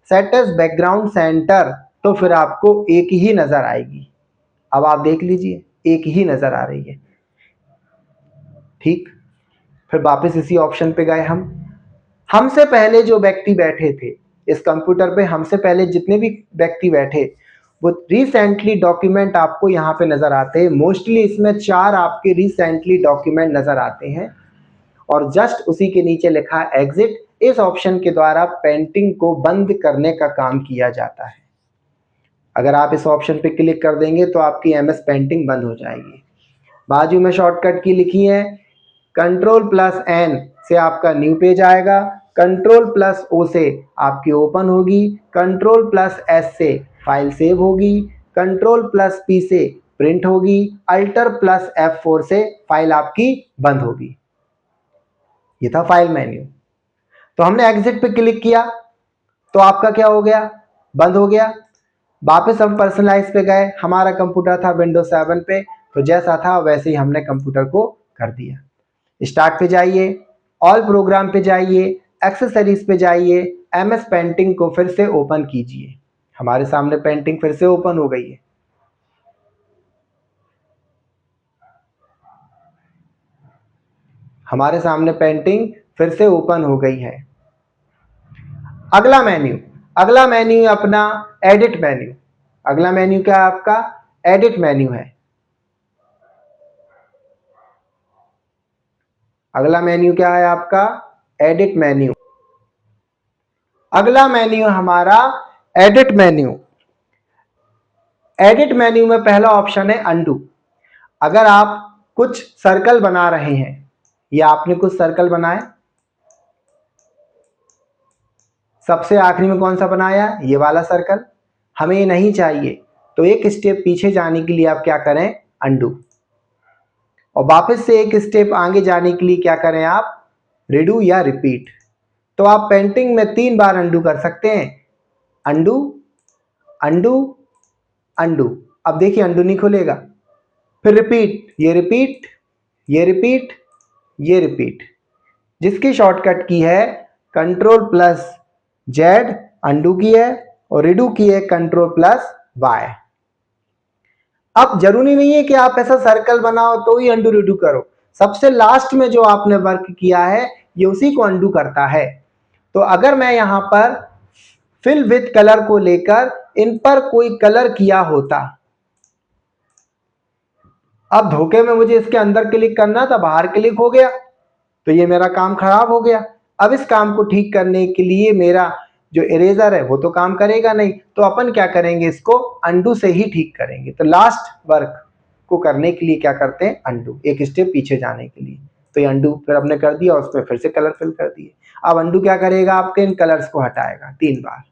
सेट एज बैकग्राउंड सेंटर, तो फिर आपको एक ही नजर आएगी। अब आप देख लीजिए एक ही नजर आ रही है। ठीक, फिर वापस इसी ऑप्शन पे गए हम। हमसे पहले जो व्यक्ति बैठे थे इस कंप्यूटर पे, हमसे पहले जितने भी व्यक्ति बैठे वो रिसेंटली डॉक्यूमेंट आपको यहाँ पे नजर आते हैं। मोस्टली इसमें 4 आपके रिसेंटली डॉक्यूमेंट नजर आते हैं, और जस्ट उसी के नीचे लिखा है एग्जिट। इस ऑप्शन के द्वारा पेंटिंग को बंद करने का काम किया जाता है। अगर आप इस ऑप्शन पे क्लिक कर देंगे तो आपकी एमएस पेंटिंग बंद हो जाएगी। बाजू में शॉर्टकट की लिखी है, Ctrl+N से आपका न्यू पेज आएगा, Ctrl+O से आपकी ओपन होगी, Ctrl+S से फाइल सेव होगी, Ctrl+P से प्रिंट होगी, Alt+F4 से फाइल आपकी बंद होगी। ये था फाइल मेन्यू। तो हमने एग्जिट पे क्लिक किया तो आपका क्या हो गया, बंद हो गया। वापस हम पर्सनलाइज पे गए, हमारा कंप्यूटर था विंडोज 7 पे, तो जैसा था वैसे ही हमने कंप्यूटर को कर दिया। स्टार्ट पे जाइए, ऑल प्रोग्राम पे जाइए, एक्सेसरीज पे जाइए, एमएस पेंटिंग को फिर से ओपन कीजिए। हमारे सामने पेंटिंग फिर से ओपन हो गई है। हमारे सामने पेंटिंग फिर से ओपन हो गई है। अगला मेन्यू अपना एडिट मेन्यू। अगला मेन्यू क्या है आपका? एडिट मेन्यू है। अगला मेन्यू क्या है आपका? Edit menu. अगला मेन्यू हमारा एडिट मेन्यू। एडिट मेन्यू में पहला ऑप्शन है अंडू। अगर आप कुछ सर्कल बना रहे हैं या आपने कुछ सर्कल बनाए, सबसे आखिरी में कौन सा बनाया? ये वाला सर्कल। हमें ये नहीं चाहिए, तो एक स्टेप पीछे जाने के लिए आप क्या करें? अंडू। और वापस से एक स्टेप आगे जाने के लिए क्या करें आप? रिडू या रिपीट। तो आप पेंटिंग में 3 बार अंडू कर सकते हैं। Undo, undo, undo. अब देखिए अंडू नहीं खुलेगा। फिर रिपीट, ये रिपीट, ये रिपीट, ये रिपीट। जिसकी शॉर्टकट की है Ctrl+Z अंडू की है, और रिडू की है Ctrl+Y। अब जरूरी नहीं है कि आप ऐसा सर्कल बनाओ तो ही अंडू रिडू करो। सबसे लास्ट में जो आपने वर्क किया है ये उसी को अंडू करता है। तो अगर मैं यहां पर फिल विथ कलर को लेकर इन पर कोई कलर किया होता, अब धोखे में मुझे इसके अंदर क्लिक करना था, बाहर क्लिक हो गया, तो ये मेरा काम खराब हो गया। अब इस काम को ठीक करने के लिए मेरा जो इरेजर है वो तो काम करेगा नहीं, तो अपन क्या करेंगे? इसको अंडू से ही ठीक करेंगे। तो लास्ट वर्क को करने के लिए क्या करते हैं? अंडू, एक स्टेप पीछे जाने के लिए। तो ये अंडू फिर हमने कर दिया, उसमें फिर से कलर फिल कर दिए। अब अंडू क्या करेगा? आपके इन कलर्स को हटाएगा 3 बार।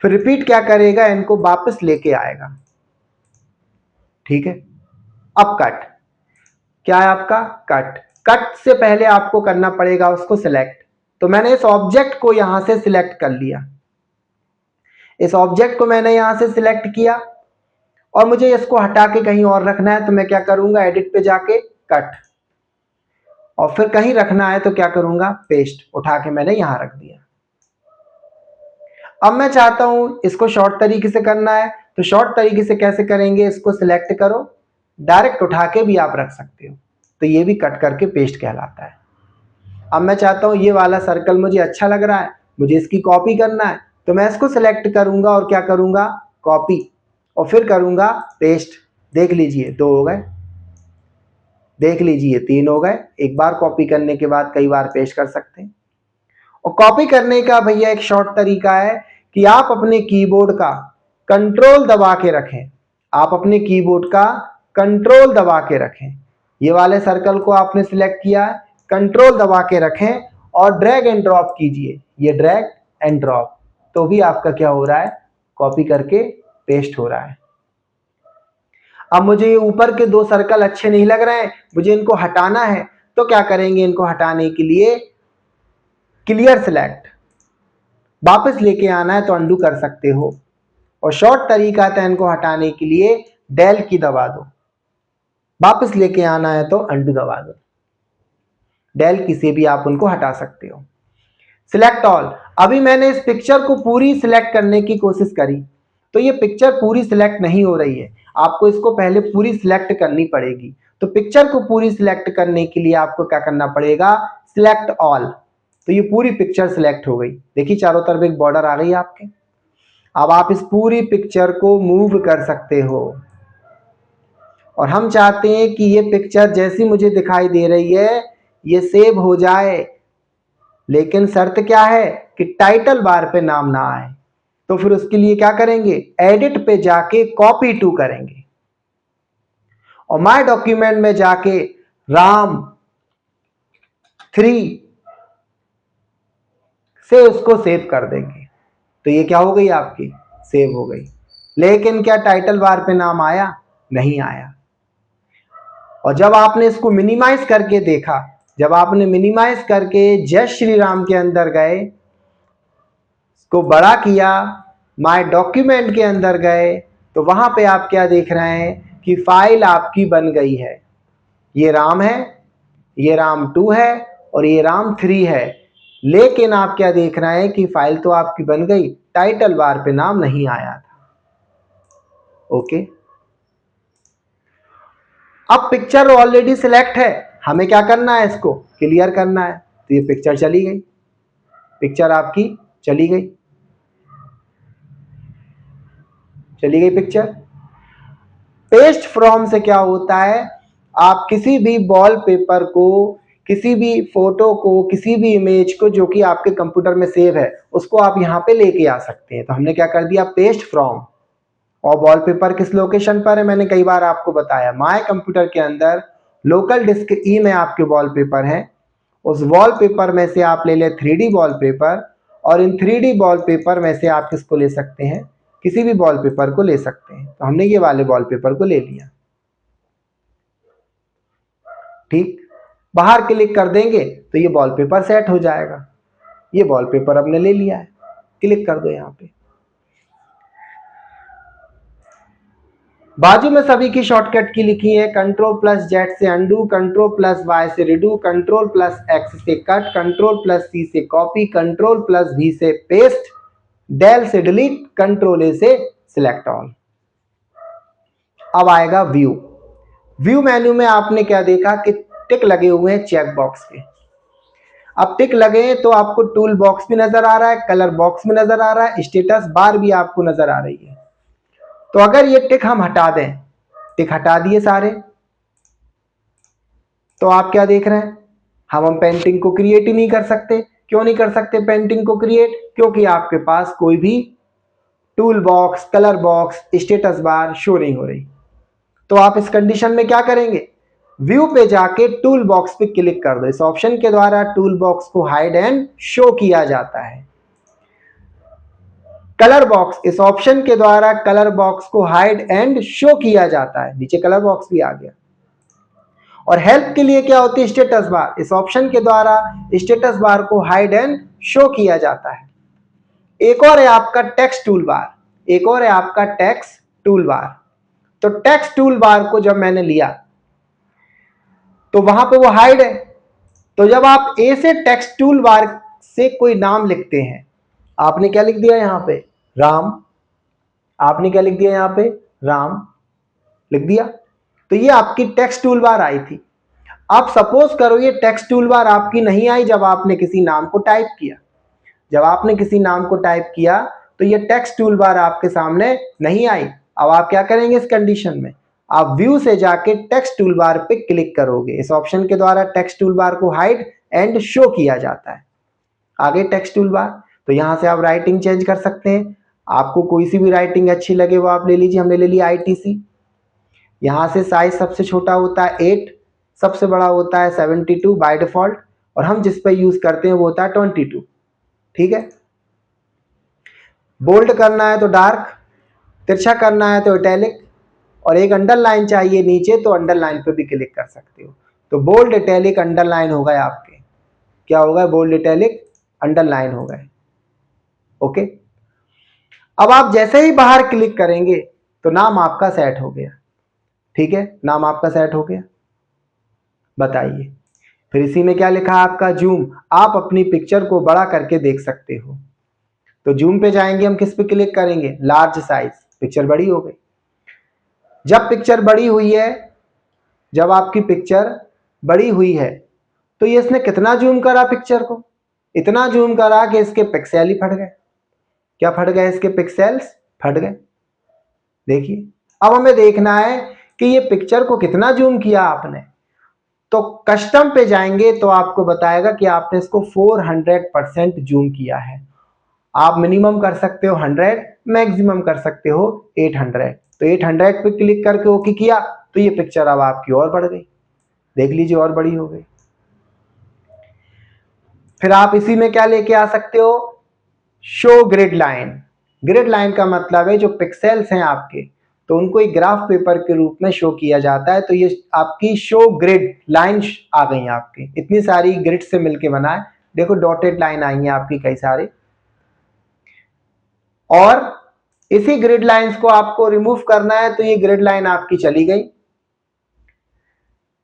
फिर रिपीट क्या करेगा? इनको वापस लेके आएगा। ठीक है। अब कट क्या है आपका? कट। कट से पहले आपको करना पड़ेगा उसको सिलेक्ट। तो मैंने इस ऑब्जेक्ट को यहां से सिलेक्ट कर लिया। इस ऑब्जेक्ट को मैंने यहां से सिलेक्ट किया और मुझे इसको हटा के कहीं और रखना है, तो मैं क्या करूंगा? एडिट पे जाके कट, और फिर कहीं रखना है तो क्या करूंगा? पेस्ट। उठा के मैंने यहां रख दिया। अब मैं चाहता हूं इसको शॉर्ट तरीके से करना है, तो शॉर्ट तरीके से कैसे करेंगे? इसको सिलेक्ट करो, डायरेक्ट उठा के भी आप रख सकते हो, तो ये भी कट करके पेस्ट कहलाता है। अब मैं चाहता हूं ये वाला सर्कल मुझे अच्छा लग रहा है, मुझे इसकी कॉपी करना है, तो मैं इसको सिलेक्ट करूंगा और क्या करूंगा? कॉपी, और फिर करूंगा पेस्ट। देख लीजिए 2 हो गए, देख लीजिए 3 हो गए। एक बार कॉपी करने के बाद कई बार पेस्ट कर सकते हैं। और कॉपी करने का भैया एक शॉर्ट तरीका है कि आप अपने कीबोर्ड का कंट्रोल दबा के रखें। आप अपने कीबोर्ड का कंट्रोल दबा के रखें। ये वाले सर्कल को आपने सिलेक्ट किया है, कंट्रोल दबा के रखें और ड्रैग एंड ड्रॉप कीजिए। ये ड्रैग एंड ड्रॉप, तो भी आपका क्या हो रहा है? कॉपी करके पेस्ट हो रहा है। अब मुझे ये ऊपर के 2 सर्कल अच्छे नहीं लग रहे हैं, मुझे इनको हटाना है, तो क्या करेंगे? इनको हटाने के लिए क्लियर सिलेक्ट, वापस लेके आना है तो अंडू कर सकते हो। और शॉर्ट तरीका था इनको हटाने के लिए, डेल की दबा दो, वापस लेके आना है तो अंडू दबा दो। डेल की से भी आप उनको हटा सकते हो। Select all. अभी मैंने इस पिक्चर को पूरी सिलेक्ट करने की कोशिश करी, तो ये पिक्चर पूरी सिलेक्ट नहीं हो रही है। आपको इसको पहले पूरी सिलेक्ट करनी पड़ेगी। तो पिक्चर को पूरी सिलेक्ट करने के लिए आपको क्या करना पड़ेगा? Select all. तो ये पूरी पिक्चर सिलेक्ट हो गई। देखिए चारों तरफ एक बॉर्डर आ गई है आपके। अब आप इस पूरी पिक्चर को मूव कर सकते हो, और हम चाहते हैं कि ये पिक्चर जैसी मुझे दिखाई दे रही है ये सेव हो जाए, लेकिन शर्त क्या है? कि टाइटल बार पे नाम ना आए। तो फिर उसके लिए क्या करेंगे? एडिट पे जाके कॉपी टू करेंगे, और माय डॉक्यूमेंट में जाके राम 3 से उसको सेव कर देंगे। तो ये क्या हो गई? आपकी सेव हो गई। लेकिन क्या टाइटल बार पे नाम आया? नहीं आया। और जब आपने इसको मिनिमाइज करके देखा, जब आपने मिनिमाइज करके जय श्री राम के अंदर गए, इसको बड़ा किया, माय डॉक्यूमेंट के अंदर गए, तो वहां पे आप क्या देख रहे हैं? कि फाइल आपकी बन गई है। ये राम है, ये राम 2 है, और ये राम 3 है। लेकिन आप क्या देख रहे हैं? कि फाइल तो आपकी बन गई, टाइटल बार पे नाम नहीं आया था। ओके। अब पिक्चर ऑलरेडी सिलेक्ट है, हमें क्या करना है, इसको क्लियर करना है। तो ये पिक्चर चली गई, पिक्चर आपकी चली गई, चली गई पिक्चर। पेस्ट फ्रॉम से क्या होता है, आप किसी भी वॉलपेपर को, किसी भी फोटो को, किसी भी इमेज को जो कि आपके कंप्यूटर में सेव है, उसको आप यहाँ पे लेके आ सकते हैं। तो हमने क्या कर दिया, पेस्ट फ्रॉम। और वॉलपेपर किस लोकेशन पर है, मैंने कई बार आपको बताया, माय कंप्यूटर के अंदर लोकल डिस्क ई में आपके वॉलपेपर है। उस वॉलपेपर में से आप ले ले 3D वॉलपेपर, और इन 3D वॉलपेपर में से आप किसको ले सकते हैं, किसी भी वॉलपेपर को ले सकते हैं। तो हमने ये वाले वॉलपेपर को ले लिया, ठीक। बाहर क्लिक कर देंगे तो ये वॉलपेपर सेट हो जाएगा। ये वॉलपेपर हमने ले लिया है, क्लिक कर दो यहाँ पे। बाजू में सभी की शॉर्टकट की लिखी है, Ctrl+Z से अंडू, Ctrl+Y से रिडू, Ctrl+X से कट, Ctrl+C से कॉपी, Ctrl+V से पेस्ट, डेल से डिलीट, Ctrl+A से सिलेक्ट ऑल। अब आएगा व्यू। व्यू मेन्यू में आपने क्या देखा कि टिक लगे हुए हैं चेक बॉक्स के। अब टिक लगे हैं तो आपको टूल बॉक्स भी नजर आ रहा है, कलर बॉक्स भी नजर आ रहा है, स्टेटस बार भी आपको नजर आ रही है। तो अगर ये टिक हम हटा दें, टिक हटा दिए सारे, तो आप क्या देख रहे हैं, हम पेंटिंग को क्रिएट ही नहीं कर सकते। क्यों नहीं कर सकते पेंटिंग को क्रिएट, क्योंकि आपके पास कोई भी tool box, colour box, status bar show नहीं हो रही। तो आप इस कंडीशन में क्या करेंगे, व्यू पे जाके टूल बॉक्स पे क्लिक कर दो। इस ऑप्शन के द्वारा टूल बॉक्स को हाइड एंड शो किया जाता है। कलर बॉक्स, इस ऑप्शन के द्वारा कलर बॉक्स को हाइड एंड शो किया जाता है। नीचे कलर बॉक्स भी आ गया। और हेल्प के लिए क्या होती है, स्टेटस बार। इस ऑप्शन के द्वारा स्टेटस बार को हाइड एंड शो किया जाता है। एक और है आपका टेक्स्ट टूल बार, एक और है आपका टेक्स्ट टूल बार। तो टेक्स्ट टूल बार को जब मैंने लिया तो वहां पे वो हाइड है। तो जब आप ए से टेक्स्ट टूल बार से कोई नाम लिखते हैं, आपने क्या लिख दिया यहां पे, राम, आपने क्या लिख दिया यहां पे, राम लिख दिया, तो ये आपकी टेक्स्ट टूल बार आई थी। अब सपोज करो ये टेक्स्ट टूल बार आपकी नहीं आई जब आपने किसी नाम को टाइप किया। जब आपने किसी नाम को टाइप किया तो ये टेक्स्ट टूल बार आपके सामने नहीं आई। अब आप क्या करेंगे इस कंडीशन में, आप व्यू से जाके टेक्स्ट टूल बार पे क्लिक करोगे। इस ऑप्शन के द्वारा टेक्स्ट टूल बार को हाइड एंड शो किया जाता है। आगे टेक्स्ट टूल बार, तो यहां से आप राइटिंग चेंज कर सकते हैं। आपको कोई सी भी राइटिंग अच्छी लगे वो आप ले लीजिए। हमने ले लिया ITC। यहां से साइज सबसे छोटा होता है 8, सबसे बड़ा होता है 72 बाय डिफॉल्ट, और हम जिस पे यूज करते हैं वो होता है 22। ठीक है। बोल्ड करना है तो डार्क, तिरछा करना है तो इटैलिक, और एक अंडरलाइन चाहिए नीचे तो अंडरलाइन पे भी क्लिक कर सकते हो। तो बोल्ड, इटैलिक, अंडरलाइन हो गए आपके, क्या होगा, बोल्ड, इटैलिक, अंडरलाइन हो गए। ओके। अब आप जैसे ही बाहर क्लिक करेंगे तो नाम आपका सेट हो गया। ठीक है, नाम आपका सेट हो गया। बताइए फिर इसी में क्या लिखा है आपका, जूम। आप अपनी पिक्चर को बड़ा करके देख सकते हो। तो जूम पे जाएंगे, हम किस पे क्लिक करेंगे, लार्ज साइज, पिक्चर बड़ी हो गई। जब पिक्चर बड़ी हुई है, जब आपकी पिक्चर बड़ी हुई है तो ये इसने कितना जूम करा पिक्चर को, इतना जूम करा कि इसके पिक्सेल ही फट गए। क्या फट गए, इसके पिक्सेल्स फट गए। देखिए अब हमें देखना है कि ये पिक्चर को कितना जूम किया आपने। तो कस्टम पे जाएंगे तो आपको बताएगा कि आपने इसको 400% जूम किया है। आप मिनिमम कर सकते हो 100, मैक्सिमम कर सकते हो 800। तो 800 पे क्लिक करके ओके किया तो ये पिक्चर अब आपकी और बढ़ गई। देख लीजिए और बड़ी हो गई। फिर आप इसी में क्या लेके आ सकते हो, show grid line. Grid line का मतलब है जो पिक्सेल्स हैं आपके, तो उनको एक ग्राफ पेपर के रूप में शो किया जाता है। तो ये आपकी शो ग्रिड लाइन आ गई आपकी, इतनी सारी ग्रिड से मिलके बना है। देखो डॉटेड लाइन आई है आपकी कई सारे। और इसी ग्रिड लाइंस को आपको रिमूव करना है तो ये ग्रिड लाइन आपकी चली गई।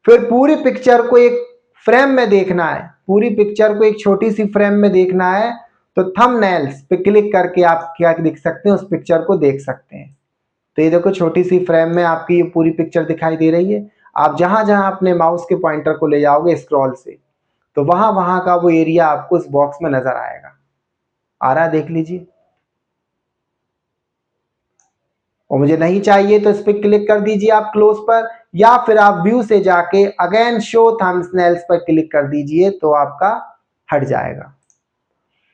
फिर पूरी पिक्चर को एक फ्रेम में देखना है, पूरी पिक्चर को एक छोटी सी फ्रेम में देखना है तो थंबनेल्स पे क्लिक करके आप क्या देख सकते हैं, उस पिक्चर को देख सकते हैं। तो ये देखो छोटी सी फ्रेम में आपकी ये पूरी पिक्चर दिखाई दे रही है। आप जहां जहां अपने माउस के पॉइंटर को ले जाओगे स्क्रॉल से, तो वहां वहां का वो एरिया आपको उस बॉक्स में नजर आएगा। आ रहा है, देख लीजिए। और मुझे नहीं चाहिए तो इस पर क्लिक कर दीजिए आप क्लोज पर, या फिर आप व्यू से जाके अगेन शो थंबनेल्स पर क्लिक कर दीजिए तो आपका हट जाएगा।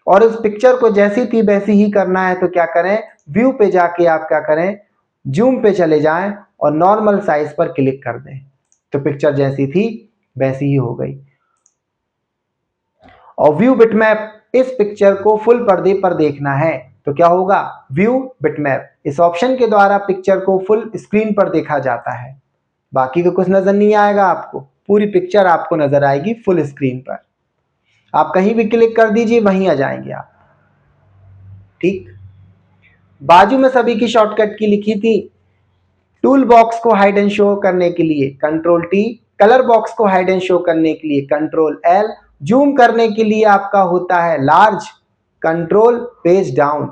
और उस पिक्चर को जैसी थी वैसी ही करना है तो क्या करें, व्यू पे जाके आप क्या करें, जूम पे चले जाएं और नॉर्मल साइज पर क्लिक कर दें, तो पिक्चर जैसी थी वैसी ही हो गई। और व्यू बिटमैप, इस पिक्चर को फुल पर्दे पर देखना है तो क्या होगा, व्यू बिटमैप, इस ऑप्शन के द्वारा पिक्चर को फुल स्क्रीन पर देखा जाता है। बाकी का कुछ नजर नहीं आएगा आपको, पूरी पिक्चर आपको नजर आएगी फुल स्क्रीन पर। आप कहीं भी क्लिक कर दीजिए वहीं आ जाएंगे आप। ठीक, बाजू में सभी की शॉर्टकट की लिखी थी, टूल बॉक्स को हाइड एंड शो करने के लिए कंट्रोल टी, कलर बॉक्स को हाइड एंड शो करने के लिए कंट्रोल एल, जूम करने के लिए आपका होता है लार्ज कंट्रोल पेज डाउन,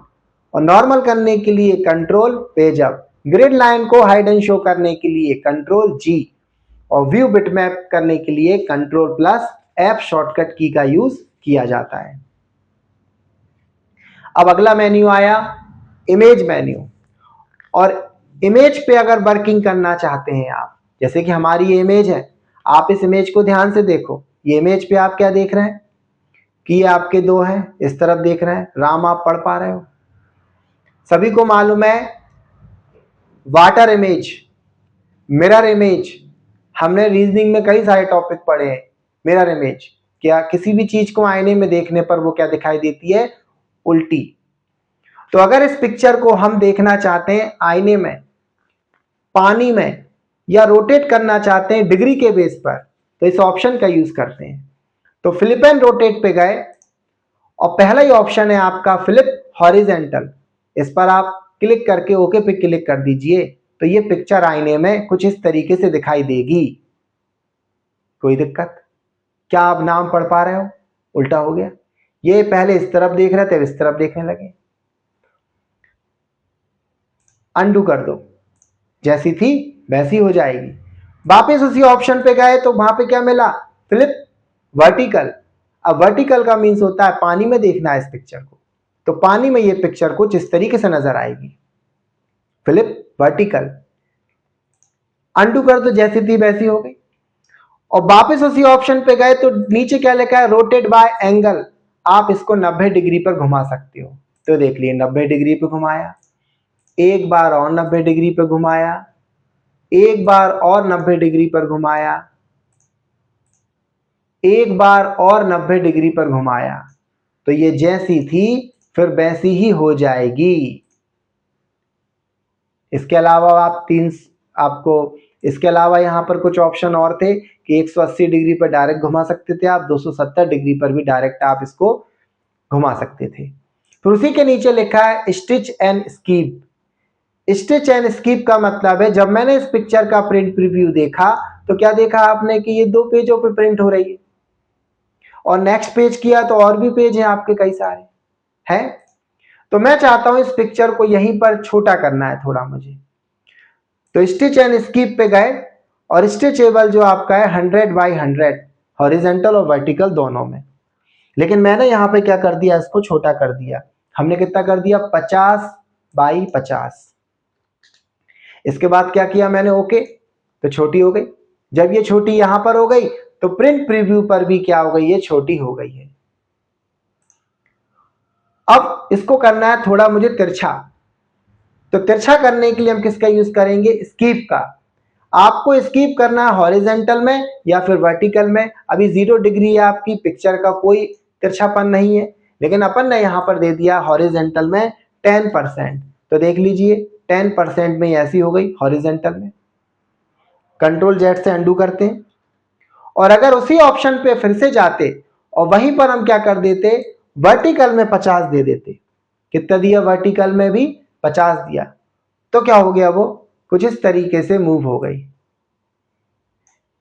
और नॉर्मल करने के लिए control page up, grid line को हाइड एंड शो करने के लिए कंट्रोल जी, और व्यू बिटमैप करने के लिए कंट्रोल प्लस एफ शॉर्टकट की का यूज किया जाता है। अब अगला मेन्यू आया इमेज मेन्यू। और इमेज पे अगर वर्किंग करना चाहते हैं आप, जैसे कि हमारी ये इमेज है, आप इस इमेज को ध्यान से देखो। ये इमेज पे आप क्या देख रहे हैं कि ये आपके दो हैं, इस तरफ देख रहे हैं, राम आप पढ़ पा रहे हो। सभी को मालूम है वाटर इमेज, मिरर इमेज, हमने रीजनिंग में कई सारे टॉपिक पढ़े हैं। मिरर इमेज क्या, किसी भी चीज को आईने में देखने पर वो क्या दिखाई देती है, उल्टी। तो अगर इस पिक्चर को हम देखना चाहते हैं आईने में, पानी में, या रोटेट करना चाहते हैं डिग्री के बेस पर, तो इस ऑप्शन का यूज करते हैं। तो फ्लिप एंड रोटेट पे गए और पहला ही ऑप्शन है आपका फ्लिप हॉरिजेंटल, इस पर आप क्लिक करके ओके पे क्लिक कर दीजिए, तो ये पिक्चर आईने में कुछ इस तरीके से दिखाई देगी। कोई दिक्कत? क्या आप नाम पढ़ पा रहे हो? उल्टा हो गया, ये पहले इस तरफ देख रहे थे इस तरफ देखने लगे। अनडू कर दो, जैसी थी वैसी हो जाएगी। वापस उसी ऑप्शन पे गए तो वहां पे क्या मिला, फ्लिप वर्टिकल। अब वर्टिकल का मीन्स होता है पानी में देखना है इस पिक्चर को, तो पानी में ये पिक्चर कुछ इस तरीके से नजर आएगी, फ्लिप वर्टिकल। अनडू कर दो, जैसी थी वैसी हो गई। और वापस उसी ऑप्शन पे गए तो नीचे क्या लिखा है, रोटेट बाय एंगल, आप इसको 90 डिग्री पर घुमा सकते हो। तो देख लिए 90 डिग्री पे घुमाया, एक बार और 90 डिग्री पे घुमाया, एक बार और 90 डिग्री पर घुमाया, एक बार और 90 डिग्री पर घुमाया, तो ये जैसी थी फिर वैसी ही हो जाएगी। इसके अलावा आपको इसके अलावा यहां पर कुछ ऑप्शन और थे कि 180 डिग्री पर डायरेक्ट घुमा सकते थे आप, 270 डिग्री पर भी डायरेक्ट आप इसको घुमा सकते थे। फिर उसी के नीचे लिखा है stitch and skip. Stitch and skip का मतलब है, जब मैंने इस पिक्चर का प्रिंट प्रीव्यू देखा तो क्या देखा आपने कि ये 2 पेजों पे प्रिंट हो रही है, और नेक्स्ट पेज किया तो और भी पेज हैं आपके कई सारे हैं। तो मैं चाहता हूं इस पिक्चर को यहीं पर छोटा करना है थोड़ा मुझे, तो स्टिच एंड स्कीप पे गए और स्टिचेबल जो आपका है 100 बाई 100, हॉरिजेंटल और वर्टिकल दोनों में। लेकिन मैंने यहां पे क्या कर दिया, इसको छोटा कर दिया। हमने कितना कर दिया, 50 बाई 50। इसके बाद क्या किया मैंने, ओके, तो छोटी हो गई। जब ये छोटी यहां पर हो गई तो प्रिंट प्रीव्यू पर भी क्या हो गई, ये छोटी हो गई है। अब इसको करना है थोड़ा मुझे तिरछा, तो तिरछा करने के लिए हम किसका यूज करेंगे, स्कीप का। आपको स्कीप करना है हॉरिजेंटल में या फिर वर्टिकल में। अभी 0 डिग्री है आपकी पिक्चर का, कोई तिरछापन नहीं है, लेकिन अपन ने यहां पर दे दिया हॉरिजेंटल में 10%, तो देख लीजिए 10% में ऐसी हो गई हॉरिजेंटल में। कंट्रोल जेड से अंडू करते हैं, और अगर उसी ऑप्शन पे फिर से जाते और वहीं पर हम क्या कर देते, वर्टिकल में 50 दे देते। कितना दिया, वर्टिकल में भी 50 दिया, तो क्या हो गया, वो कुछ इस तरीके से मूव हो गई।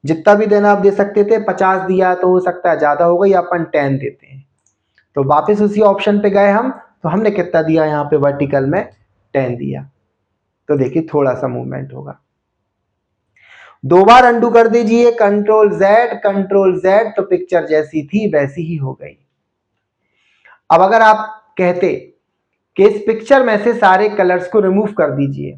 जितना भी देना आप दे सकते थे, 50 दिया तो हो सकता है ज्यादा हो गई, अपन 10 देते हैं। तो वापस उसी ऑप्शन पे गए हम, तो हमने कितना दिया यहाँ पे, वर्टिकल में 10 दिया, तो देखिए थोड़ा सा मूवमेंट होगा। दो बार अंडू कर दीजिए, कंट्रोल जेड, तो पिक्चर जैसी थी वैसी ही हो गई। अब अगर आप कहते कि इस पिक्चर में से सारे कलर्स को रिमूव कर दीजिए,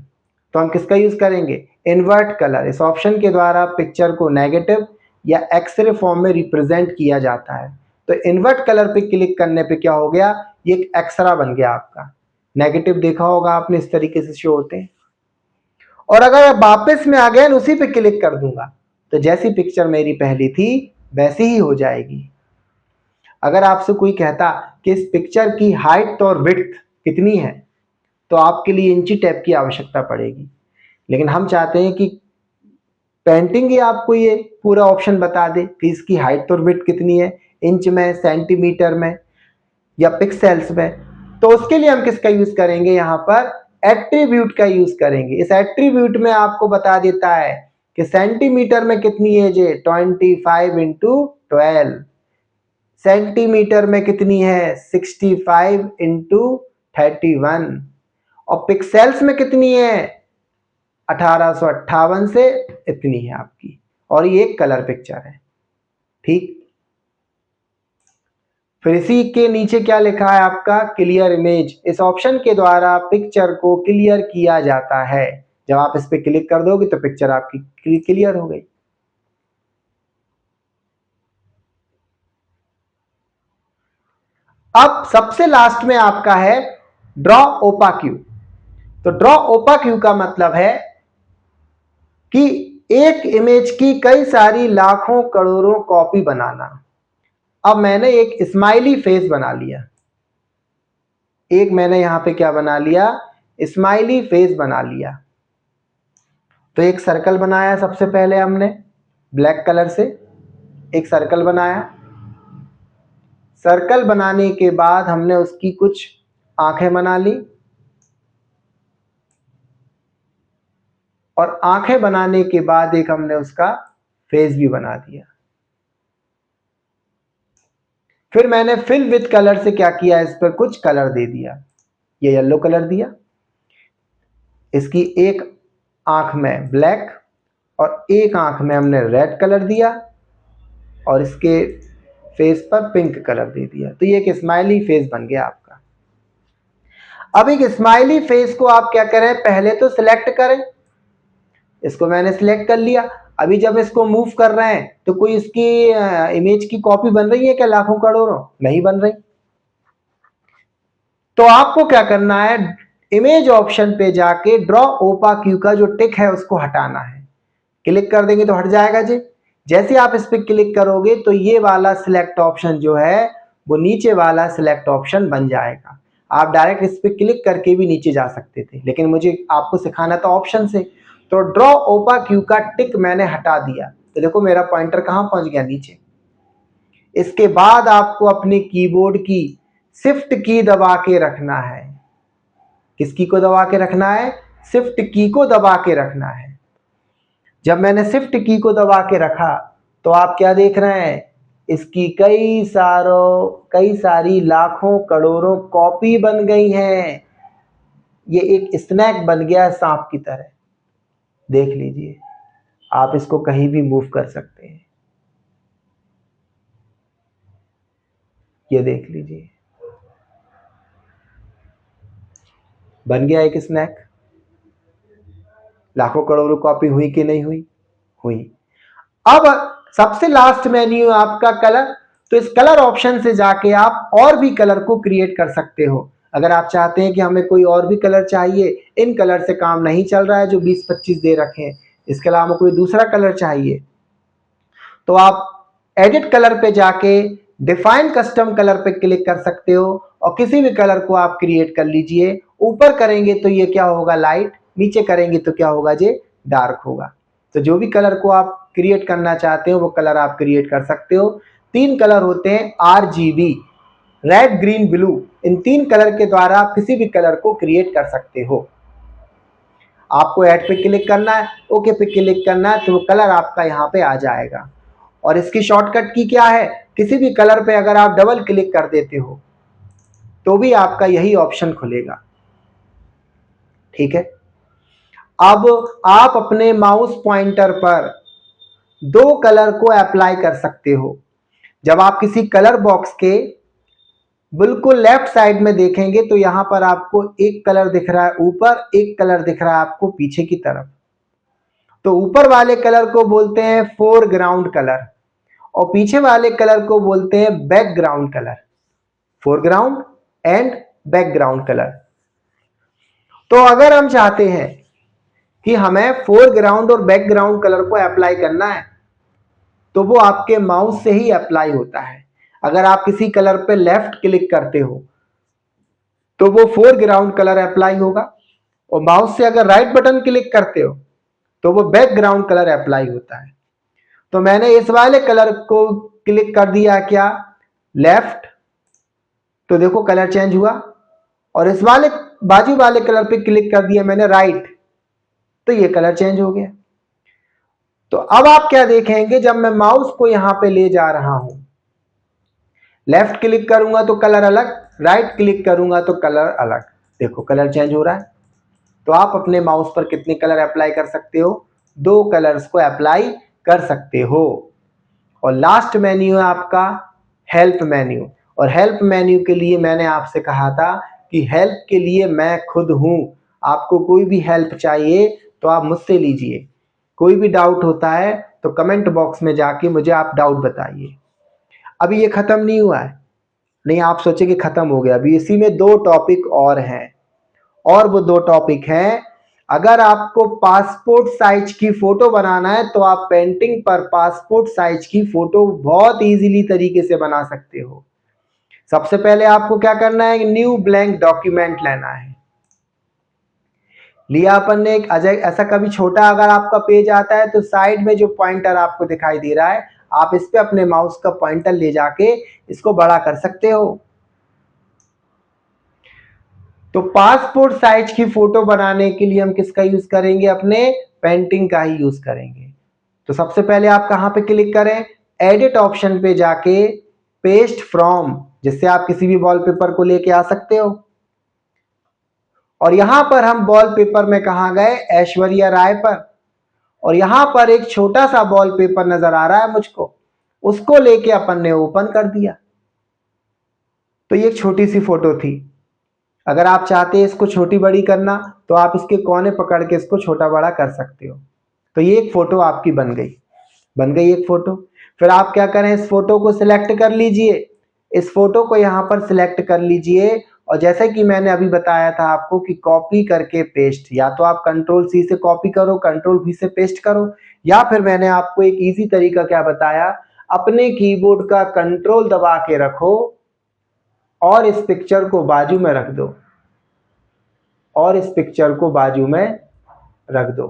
तो हम किसका यूज करेंगे? Invert colour. इस ऑप्शन के द्वारा पिक्चर को नेगेटिव या एक्सरे फॉर्म में रिप्रेजेंट किया जाता है। तो इन्वर्ट कलर पे क्लिक करने पे क्या हो गया? ये एक एक्सरा बन गया आपका। नेगेटिव देखा होगा आपने, इस तरीके से शो होते हैं। और अगर वापस में अगेन उसी पे क्लिक कर दूंगा, तो जैसी पिक्चर मेरी पहली थी वैसी ही हो जाएगी। अगर आपसे कोई कहता कि इस पिक्चर की हाइट और विड्थ कितनी है, तो आपके लिए इंची टेप की आवश्यकता पड़ेगी। लेकिन हम चाहते हैं कि पेंटिंग ही आपको ये पूरा ऑप्शन बता दे कि इसकी हाइट और विड्थ कितनी है, इंच में, सेंटीमीटर में या पिक्सेल्स में। तो उसके लिए हम किसका यूज करेंगे? यहाँ पर एट्रीब्यूट का यूज करेंगे। इस एट्रीब्यूट में आपको बता देता है कि सेंटीमीटर में कितनी है जे 25 इंटू 12, सेंटीमीटर में कितनी है 65 इंटू 31, और पिक्सेल्स में कितनी है 1858 से इतनी है आपकी। और ये एक कलर पिक्चर है, ठीक। फिर इसी के नीचे क्या लिखा है आपका? Clear image. इस ऑप्शन के द्वारा पिक्चर को क्लियर किया जाता है। जब आप इस पे क्लिक कर दोगे तो पिक्चर आपकी क्लियर हो गई। अब सबसे लास्ट में आपका है ड्रॉ ओपाक्यू। तो ड्रॉ ओपाक्यू का मतलब है कि एक इमेज की कई सारी लाखों करोड़ों कॉपी बनाना। अब मैंने एक स्माइली फेस बना लिया, एक मैंने यहां पे क्या बना लिया? स्माइली फेस बना लिया। तो एक सर्कल बनाया सबसे पहले हमने ब्लैक कलर से, एक सर्कल बनाया। सर्कल बनाने के बाद हमने उसकी कुछ आंखें बना ली, और आंखें बनाने के बाद एक हमने उसका फेस भी बना दिया। फिर मैंने फिल विथ कलर से क्या किया? इस पर कुछ कलर दे दिया। ये येलो कलर दिया, इसकी एक आंख में ब्लैक और एक आंख में हमने रेड कलर दिया, और इसके फेस पर पिंक कलर दे दिया। तो ये एक स्माइली फेस बन गया आपका। अब एक स्माइली फेस को आप क्या करें? पहले तो सिलेक्ट करें। इसको मैंने सिलेक्ट कर लिया। अभी जब इसको मूव कर रहे हैं तो कोई इसकी इमेज की कॉपी बन रही है क्या लाखों करोड़ों? नहीं बन रही। तो आपको क्या करना है? इमेज ऑप्शन पे जाके ड्रॉ ओपाक्यू का जो टिक है उसको हटाना है। क्लिक कर देंगे तो हट जाएगा जी। जैसे आप इस पे क्लिक करोगे तो ये वाला सिलेक्ट ऑप्शन जो है वो नीचे वाला सिलेक्ट ऑप्शन बन जाएगा। आप डायरेक्ट इस पे क्लिक करके भी नीचे जा सकते थे, लेकिन मुझे आपको सिखाना था ऑप्शन से। तो ड्रॉ ओपाक्यू का टिक मैंने हटा दिया, तो देखो मेरा पॉइंटर कहां पहुंच गया? नीचे। इसके बाद आपको अपने कीबोर्ड की शिफ्ट की दबा के रखना है। किसकी को दबा के रखना है? शिफ्ट की को दबा के रखना है। जब मैंने शिफ्ट की को दबा के रखा तो आप क्या देख रहे हैं? इसकी कई सारी लाखों करोड़ों कॉपी बन गई हैं। ये एक स्नैक बन गया है सांप की तरह। देख लीजिए, आप इसको कहीं भी मूव कर सकते हैं। ये देख लीजिए, बन गया एक स्नैक। लाखों करोड़ों कॉपी हुई कि नहीं हुई? हुई। अब सबसे लास्ट मेन्यू आपका कलर। तो इस कलर ऑप्शन से जाके आप और भी कलर को क्रिएट कर सकते हो। अगर आप चाहते हैं कि हमें कोई और भी कलर चाहिए, इन कलर से काम नहीं चल रहा है जो 20-25 दे रखे हैं, इसके अलावा कोई दूसरा कलर चाहिए, तो आप एडिट कलर पे जाके डिफाइन कस्टम कलर पे क्लिक कर सकते हो और किसी भी कलर को आप क्रिएट कर लीजिए। ऊपर करेंगे तो ये क्या होगा? लाइट। नीचे करेंगे तो क्या होगा? ये डार्क होगा। तो जो भी कलर को आप क्रिएट करना चाहते हो वो कलर आप क्रिएट कर सकते हो। 3 कलर होते हैं RGB, रेड, ग्रीन, ब्लू। इन 3 कलर के द्वारा आप किसी भी कलर को क्रिएट कर सकते हो। आपको ऐड पे क्लिक करना है, ओके पे क्लिक करना है, तो वो कलर आपका यहाँ पे आ जाएगा। और इसकी शॉर्टकट की क्या है? किसी भी कलर पे अगर आप डबल क्लिक कर देते हो तो भी आपका यही ऑप्शन खुलेगा, ठीक है। अब आप अपने माउस पॉइंटर पर दो कलर को अप्लाई कर सकते हो। जब आप किसी कलर बॉक्स के बिल्कुल लेफ्ट साइड में देखेंगे तो यहां पर आपको एक कलर दिख रहा है ऊपर, एक कलर दिख रहा है आपको पीछे की तरफ। तो ऊपर वाले कलर को बोलते हैं फोरग्राउंड कलर और पीछे वाले कलर को बोलते हैं background colour. Foreground and background colour. तो अगर हम चाहते हैं कि हमें फोरग्राउंड और बैकग्राउंड कलर को अप्लाई करना है तो वो आपके माउस से ही अप्लाई होता है। अगर आप किसी कलर पे लेफ्ट क्लिक करते हो तो वो फोरग्राउंड कलर अप्लाई होगा और माउस से अगर राइट बटन क्लिक करते हो तो वो बैकग्राउंड कलर अप्लाई होता है। तो मैंने इस वाले कलर को क्लिक कर दिया क्या लेफ्ट, तो देखो कलर चेंज हुआ, और इस वाले बाजू वाले कलर पे क्लिक कर दिया मैंने राइट, तो ये कलर चेंज हो गया। तो अब आप क्या देखेंगे, जब मैं माउस को यहां पे ले जा रहा हूं, लेफ्ट क्लिक करूंगा तो कलर अलग, राइट क्लिक करूंगा तो कलर अलग। देखो कलर चेंज हो रहा है। तो आप अपने माउस पर कितने कलर अप्लाई कर सकते हो, दो कलर्स को अप्लाई कर सकते हो। और लास्ट मेन्यू है आपका हेल्प मेन्यू। और हेल्प मेन्यू के लिए मैंने आपसे कहा था कि हेल्प के लिए मैं खुद हूं। आपको कोई भी हेल्प चाहिए तो आप मुझसे लीजिए। कोई भी डाउट होता है तो कमेंट बॉक्स में जाके मुझे आप डाउट बताइए। अभी ये खत्म नहीं हुआ है, नहीं आप सोचे कि खत्म हो गया, अभी इसी में दो टॉपिक और हैं। और वो दो टॉपिक हैं, अगर आपको पासपोर्ट साइज की फोटो बनाना है तो आप पेंटिंग पर पासपोर्ट साइज की फोटो बहुत इजीली तरीके से बना सकते हो। सबसे पहले आपको क्या करना है, न्यू ब्लैंक डॉक्यूमेंट लेना है। लिया अपन ने एक अजय, ऐसा कभी छोटा अगर आपका पेज आता है तो साइड में जो पॉइंटर आपको दिखाई दे रहा है, आप इस पे अपने माउस का पॉइंटर ले जाके इसको बड़ा कर सकते हो। तो पासपोर्ट साइज की फोटो बनाने के लिए हम किसका यूज करेंगे, अपने पेंटिंग का ही यूज करेंगे। तो सबसे पहले आप कहां पे क्लिक करें, एडिट ऑप्शन पे जाके पेस्ट फ्रॉम, जिससे आप किसी भी वॉलपेपर को लेके आ सकते हो। और यहां पर हम वॉलपेपर में कहां गए, ऐश्वर्या राय पर। और यहां पर एक छोटा सा वॉलपेपर नजर आ रहा है मुझको, उसको लेके अपन ने ओपन कर दिया। तो ये एक छोटी सी फोटो थी। अगर आप चाहते हैं इसको छोटी बड़ी करना तो आप इसके कोने पकड़ के इसको छोटा बड़ा कर सकते हो। तो ये एक फोटो आपकी बन गई, बन गई एक फोटो। फिर आप क्या करें, इस फोटो को सिलेक्ट कर लीजिए, इस फोटो को यहां पर सिलेक्ट कर लीजिए। और जैसे कि मैंने अभी बताया था आपको कि कॉपी करके पेस्ट, या तो आप कंट्रोल सी से कॉपी करो, कंट्रोल वी से पेस्ट करो, या फिर मैंने आपको एक इजी तरीका क्या बताया, अपने कीबोर्ड का कंट्रोल दबा के रखो और इस पिक्चर को बाजू में रख दो, और इस पिक्चर को बाजू में रख दो।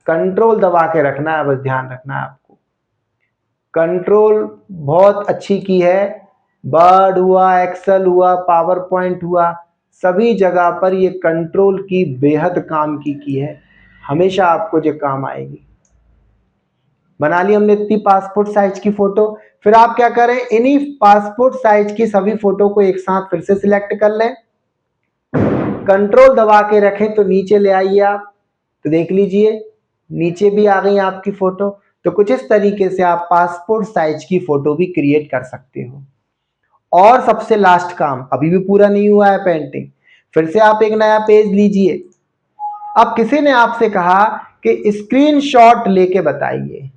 कंट्रोल दबा के रखना है, बस ध्यान रखना है आपको। कंट्रोल बहुत अच्छी की है, वर्ड हुआ, एक्सेल हुआ, पावर पॉइंट हुआ, सभी जगह पर ये कंट्रोल की बेहद काम की है, हमेशा आपको जो काम आएगी। बना ली हमने इतनी पासपोर्ट साइज की फोटो। फिर आप क्या करें, इन्हीं पासपोर्ट साइज की सभी फोटो को एक साथ फिर से सिलेक्ट कर लें, कंट्रोल दबा के रखें तो नीचे ले आइए आप, तो देख लीजिए नीचे भी आ गई आपकी फोटो। तो कुछ इस तरीके से आप पासपोर्ट साइज की फोटो भी क्रिएट कर सकते हो। और सबसे लास्ट काम, अभी भी पूरा नहीं हुआ है पेंटिंग, फिर से आप एक नया पेज लीजिए। अब किसी ने आपसे कहा कि स्क्रीनशॉट लेके बताइए,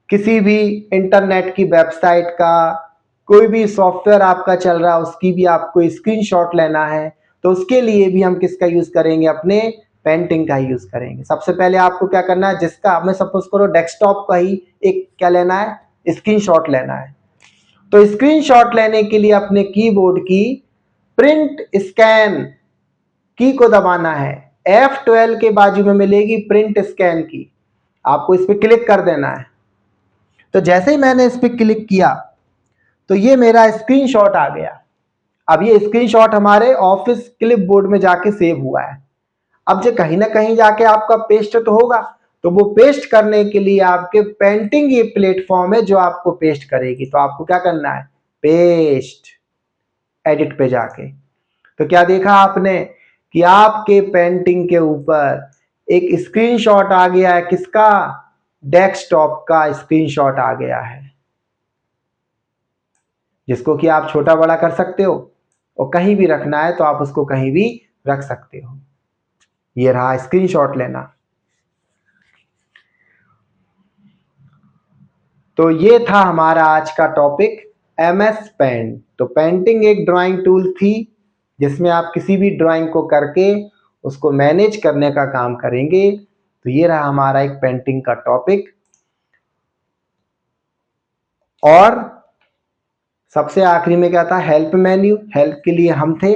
किसी भी इंटरनेट की वेबसाइट का, कोई भी सॉफ्टवेयर आपका चल रहा है उसकी भी आपको स्क्रीनशॉट लेना है, तो उसके लिए भी हम किसका यूज करेंगे, अपने पेंटिंग का यूज करेंगे। सबसे पहले आपको क्या करना है, जिसका मैं सपोज करो डेस्कटॉप का ही एक क्या लेना है, स्क्रीनशॉट लेना है। तो स्क्रीनशॉट लेने के लिए अपने कीबोर्ड की प्रिंट स्कैन की को दबाना है, F12 के बाजू में मिलेगी प्रिंट स्कैन की, आपको इस पर क्लिक कर देना है। तो जैसे ही मैंने इस पर क्लिक किया तो ये मेरा स्क्रीनशॉट आ गया। अब ये स्क्रीनशॉट हमारे ऑफिस क्लिपबोर्ड में जाके सेव हुआ है। अब जो कहीं ना कहीं जाके आपका पेस्ट तो होगा, तो वो पेस्ट करने के लिए आपके पेंटिंग ये प्लेटफॉर्म है जो आपको पेस्ट करेगी। तो आपको क्या करना है, पेस्ट, एडिट पे जाके। तो क्या देखा आपने कि आपके पेंटिंग के ऊपर एक स्क्रीनशॉट आ गया है। किसका? डेस्कटॉप का स्क्रीनशॉट आ गया है, जिसको कि आप छोटा बड़ा कर सकते हो और कहीं भी रखना है तो आप उसको कहीं भी रख सकते हो। ये रहा स्क्रीनशॉट लेना। तो ये था हमारा आज का टॉपिक MS पेंट। तो पेंटिंग एक ड्राइंग टूल थी जिसमें आप किसी भी ड्राइंग को करके उसको मैनेज करने का काम करेंगे। तो ये रहा हमारा एक पेंटिंग का टॉपिक। और सबसे आखिरी में क्या था? Help menu. हेल्प के लिए हम थे।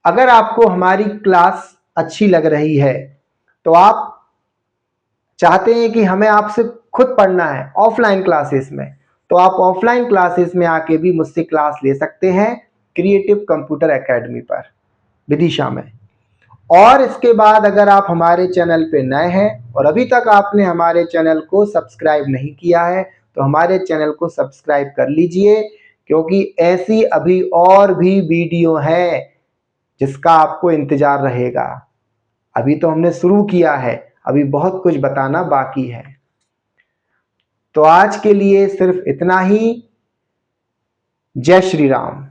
अगर आपको हमारी क्लास अच्छी लग रही है तो आप चाहते हैं कि हमें आपसे खुद पढ़ना है ऑफलाइन क्लासेस में, तो आप ऑफलाइन क्लासेस में आके भी मुझसे क्लास ले सकते हैं क्रिएटिव कंप्यूटर एकेडमी पर, विदिशा में। और इसके बाद अगर आप हमारे चैनल पे नए हैं और अभी तक आपने हमारे चैनल को सब्सक्राइब नहीं किया है तो हमारे चैनल को सब्सक्राइब कर लीजिए, क्योंकि ऐसी अभी और भी वीडियो हैं जिसका आपको इंतजार रहेगा। अभी तो हमने शुरू किया है, अभी बहुत कुछ बताना बाकी है। तो आज के लिए सिर्फ इतना ही। जय श्री राम।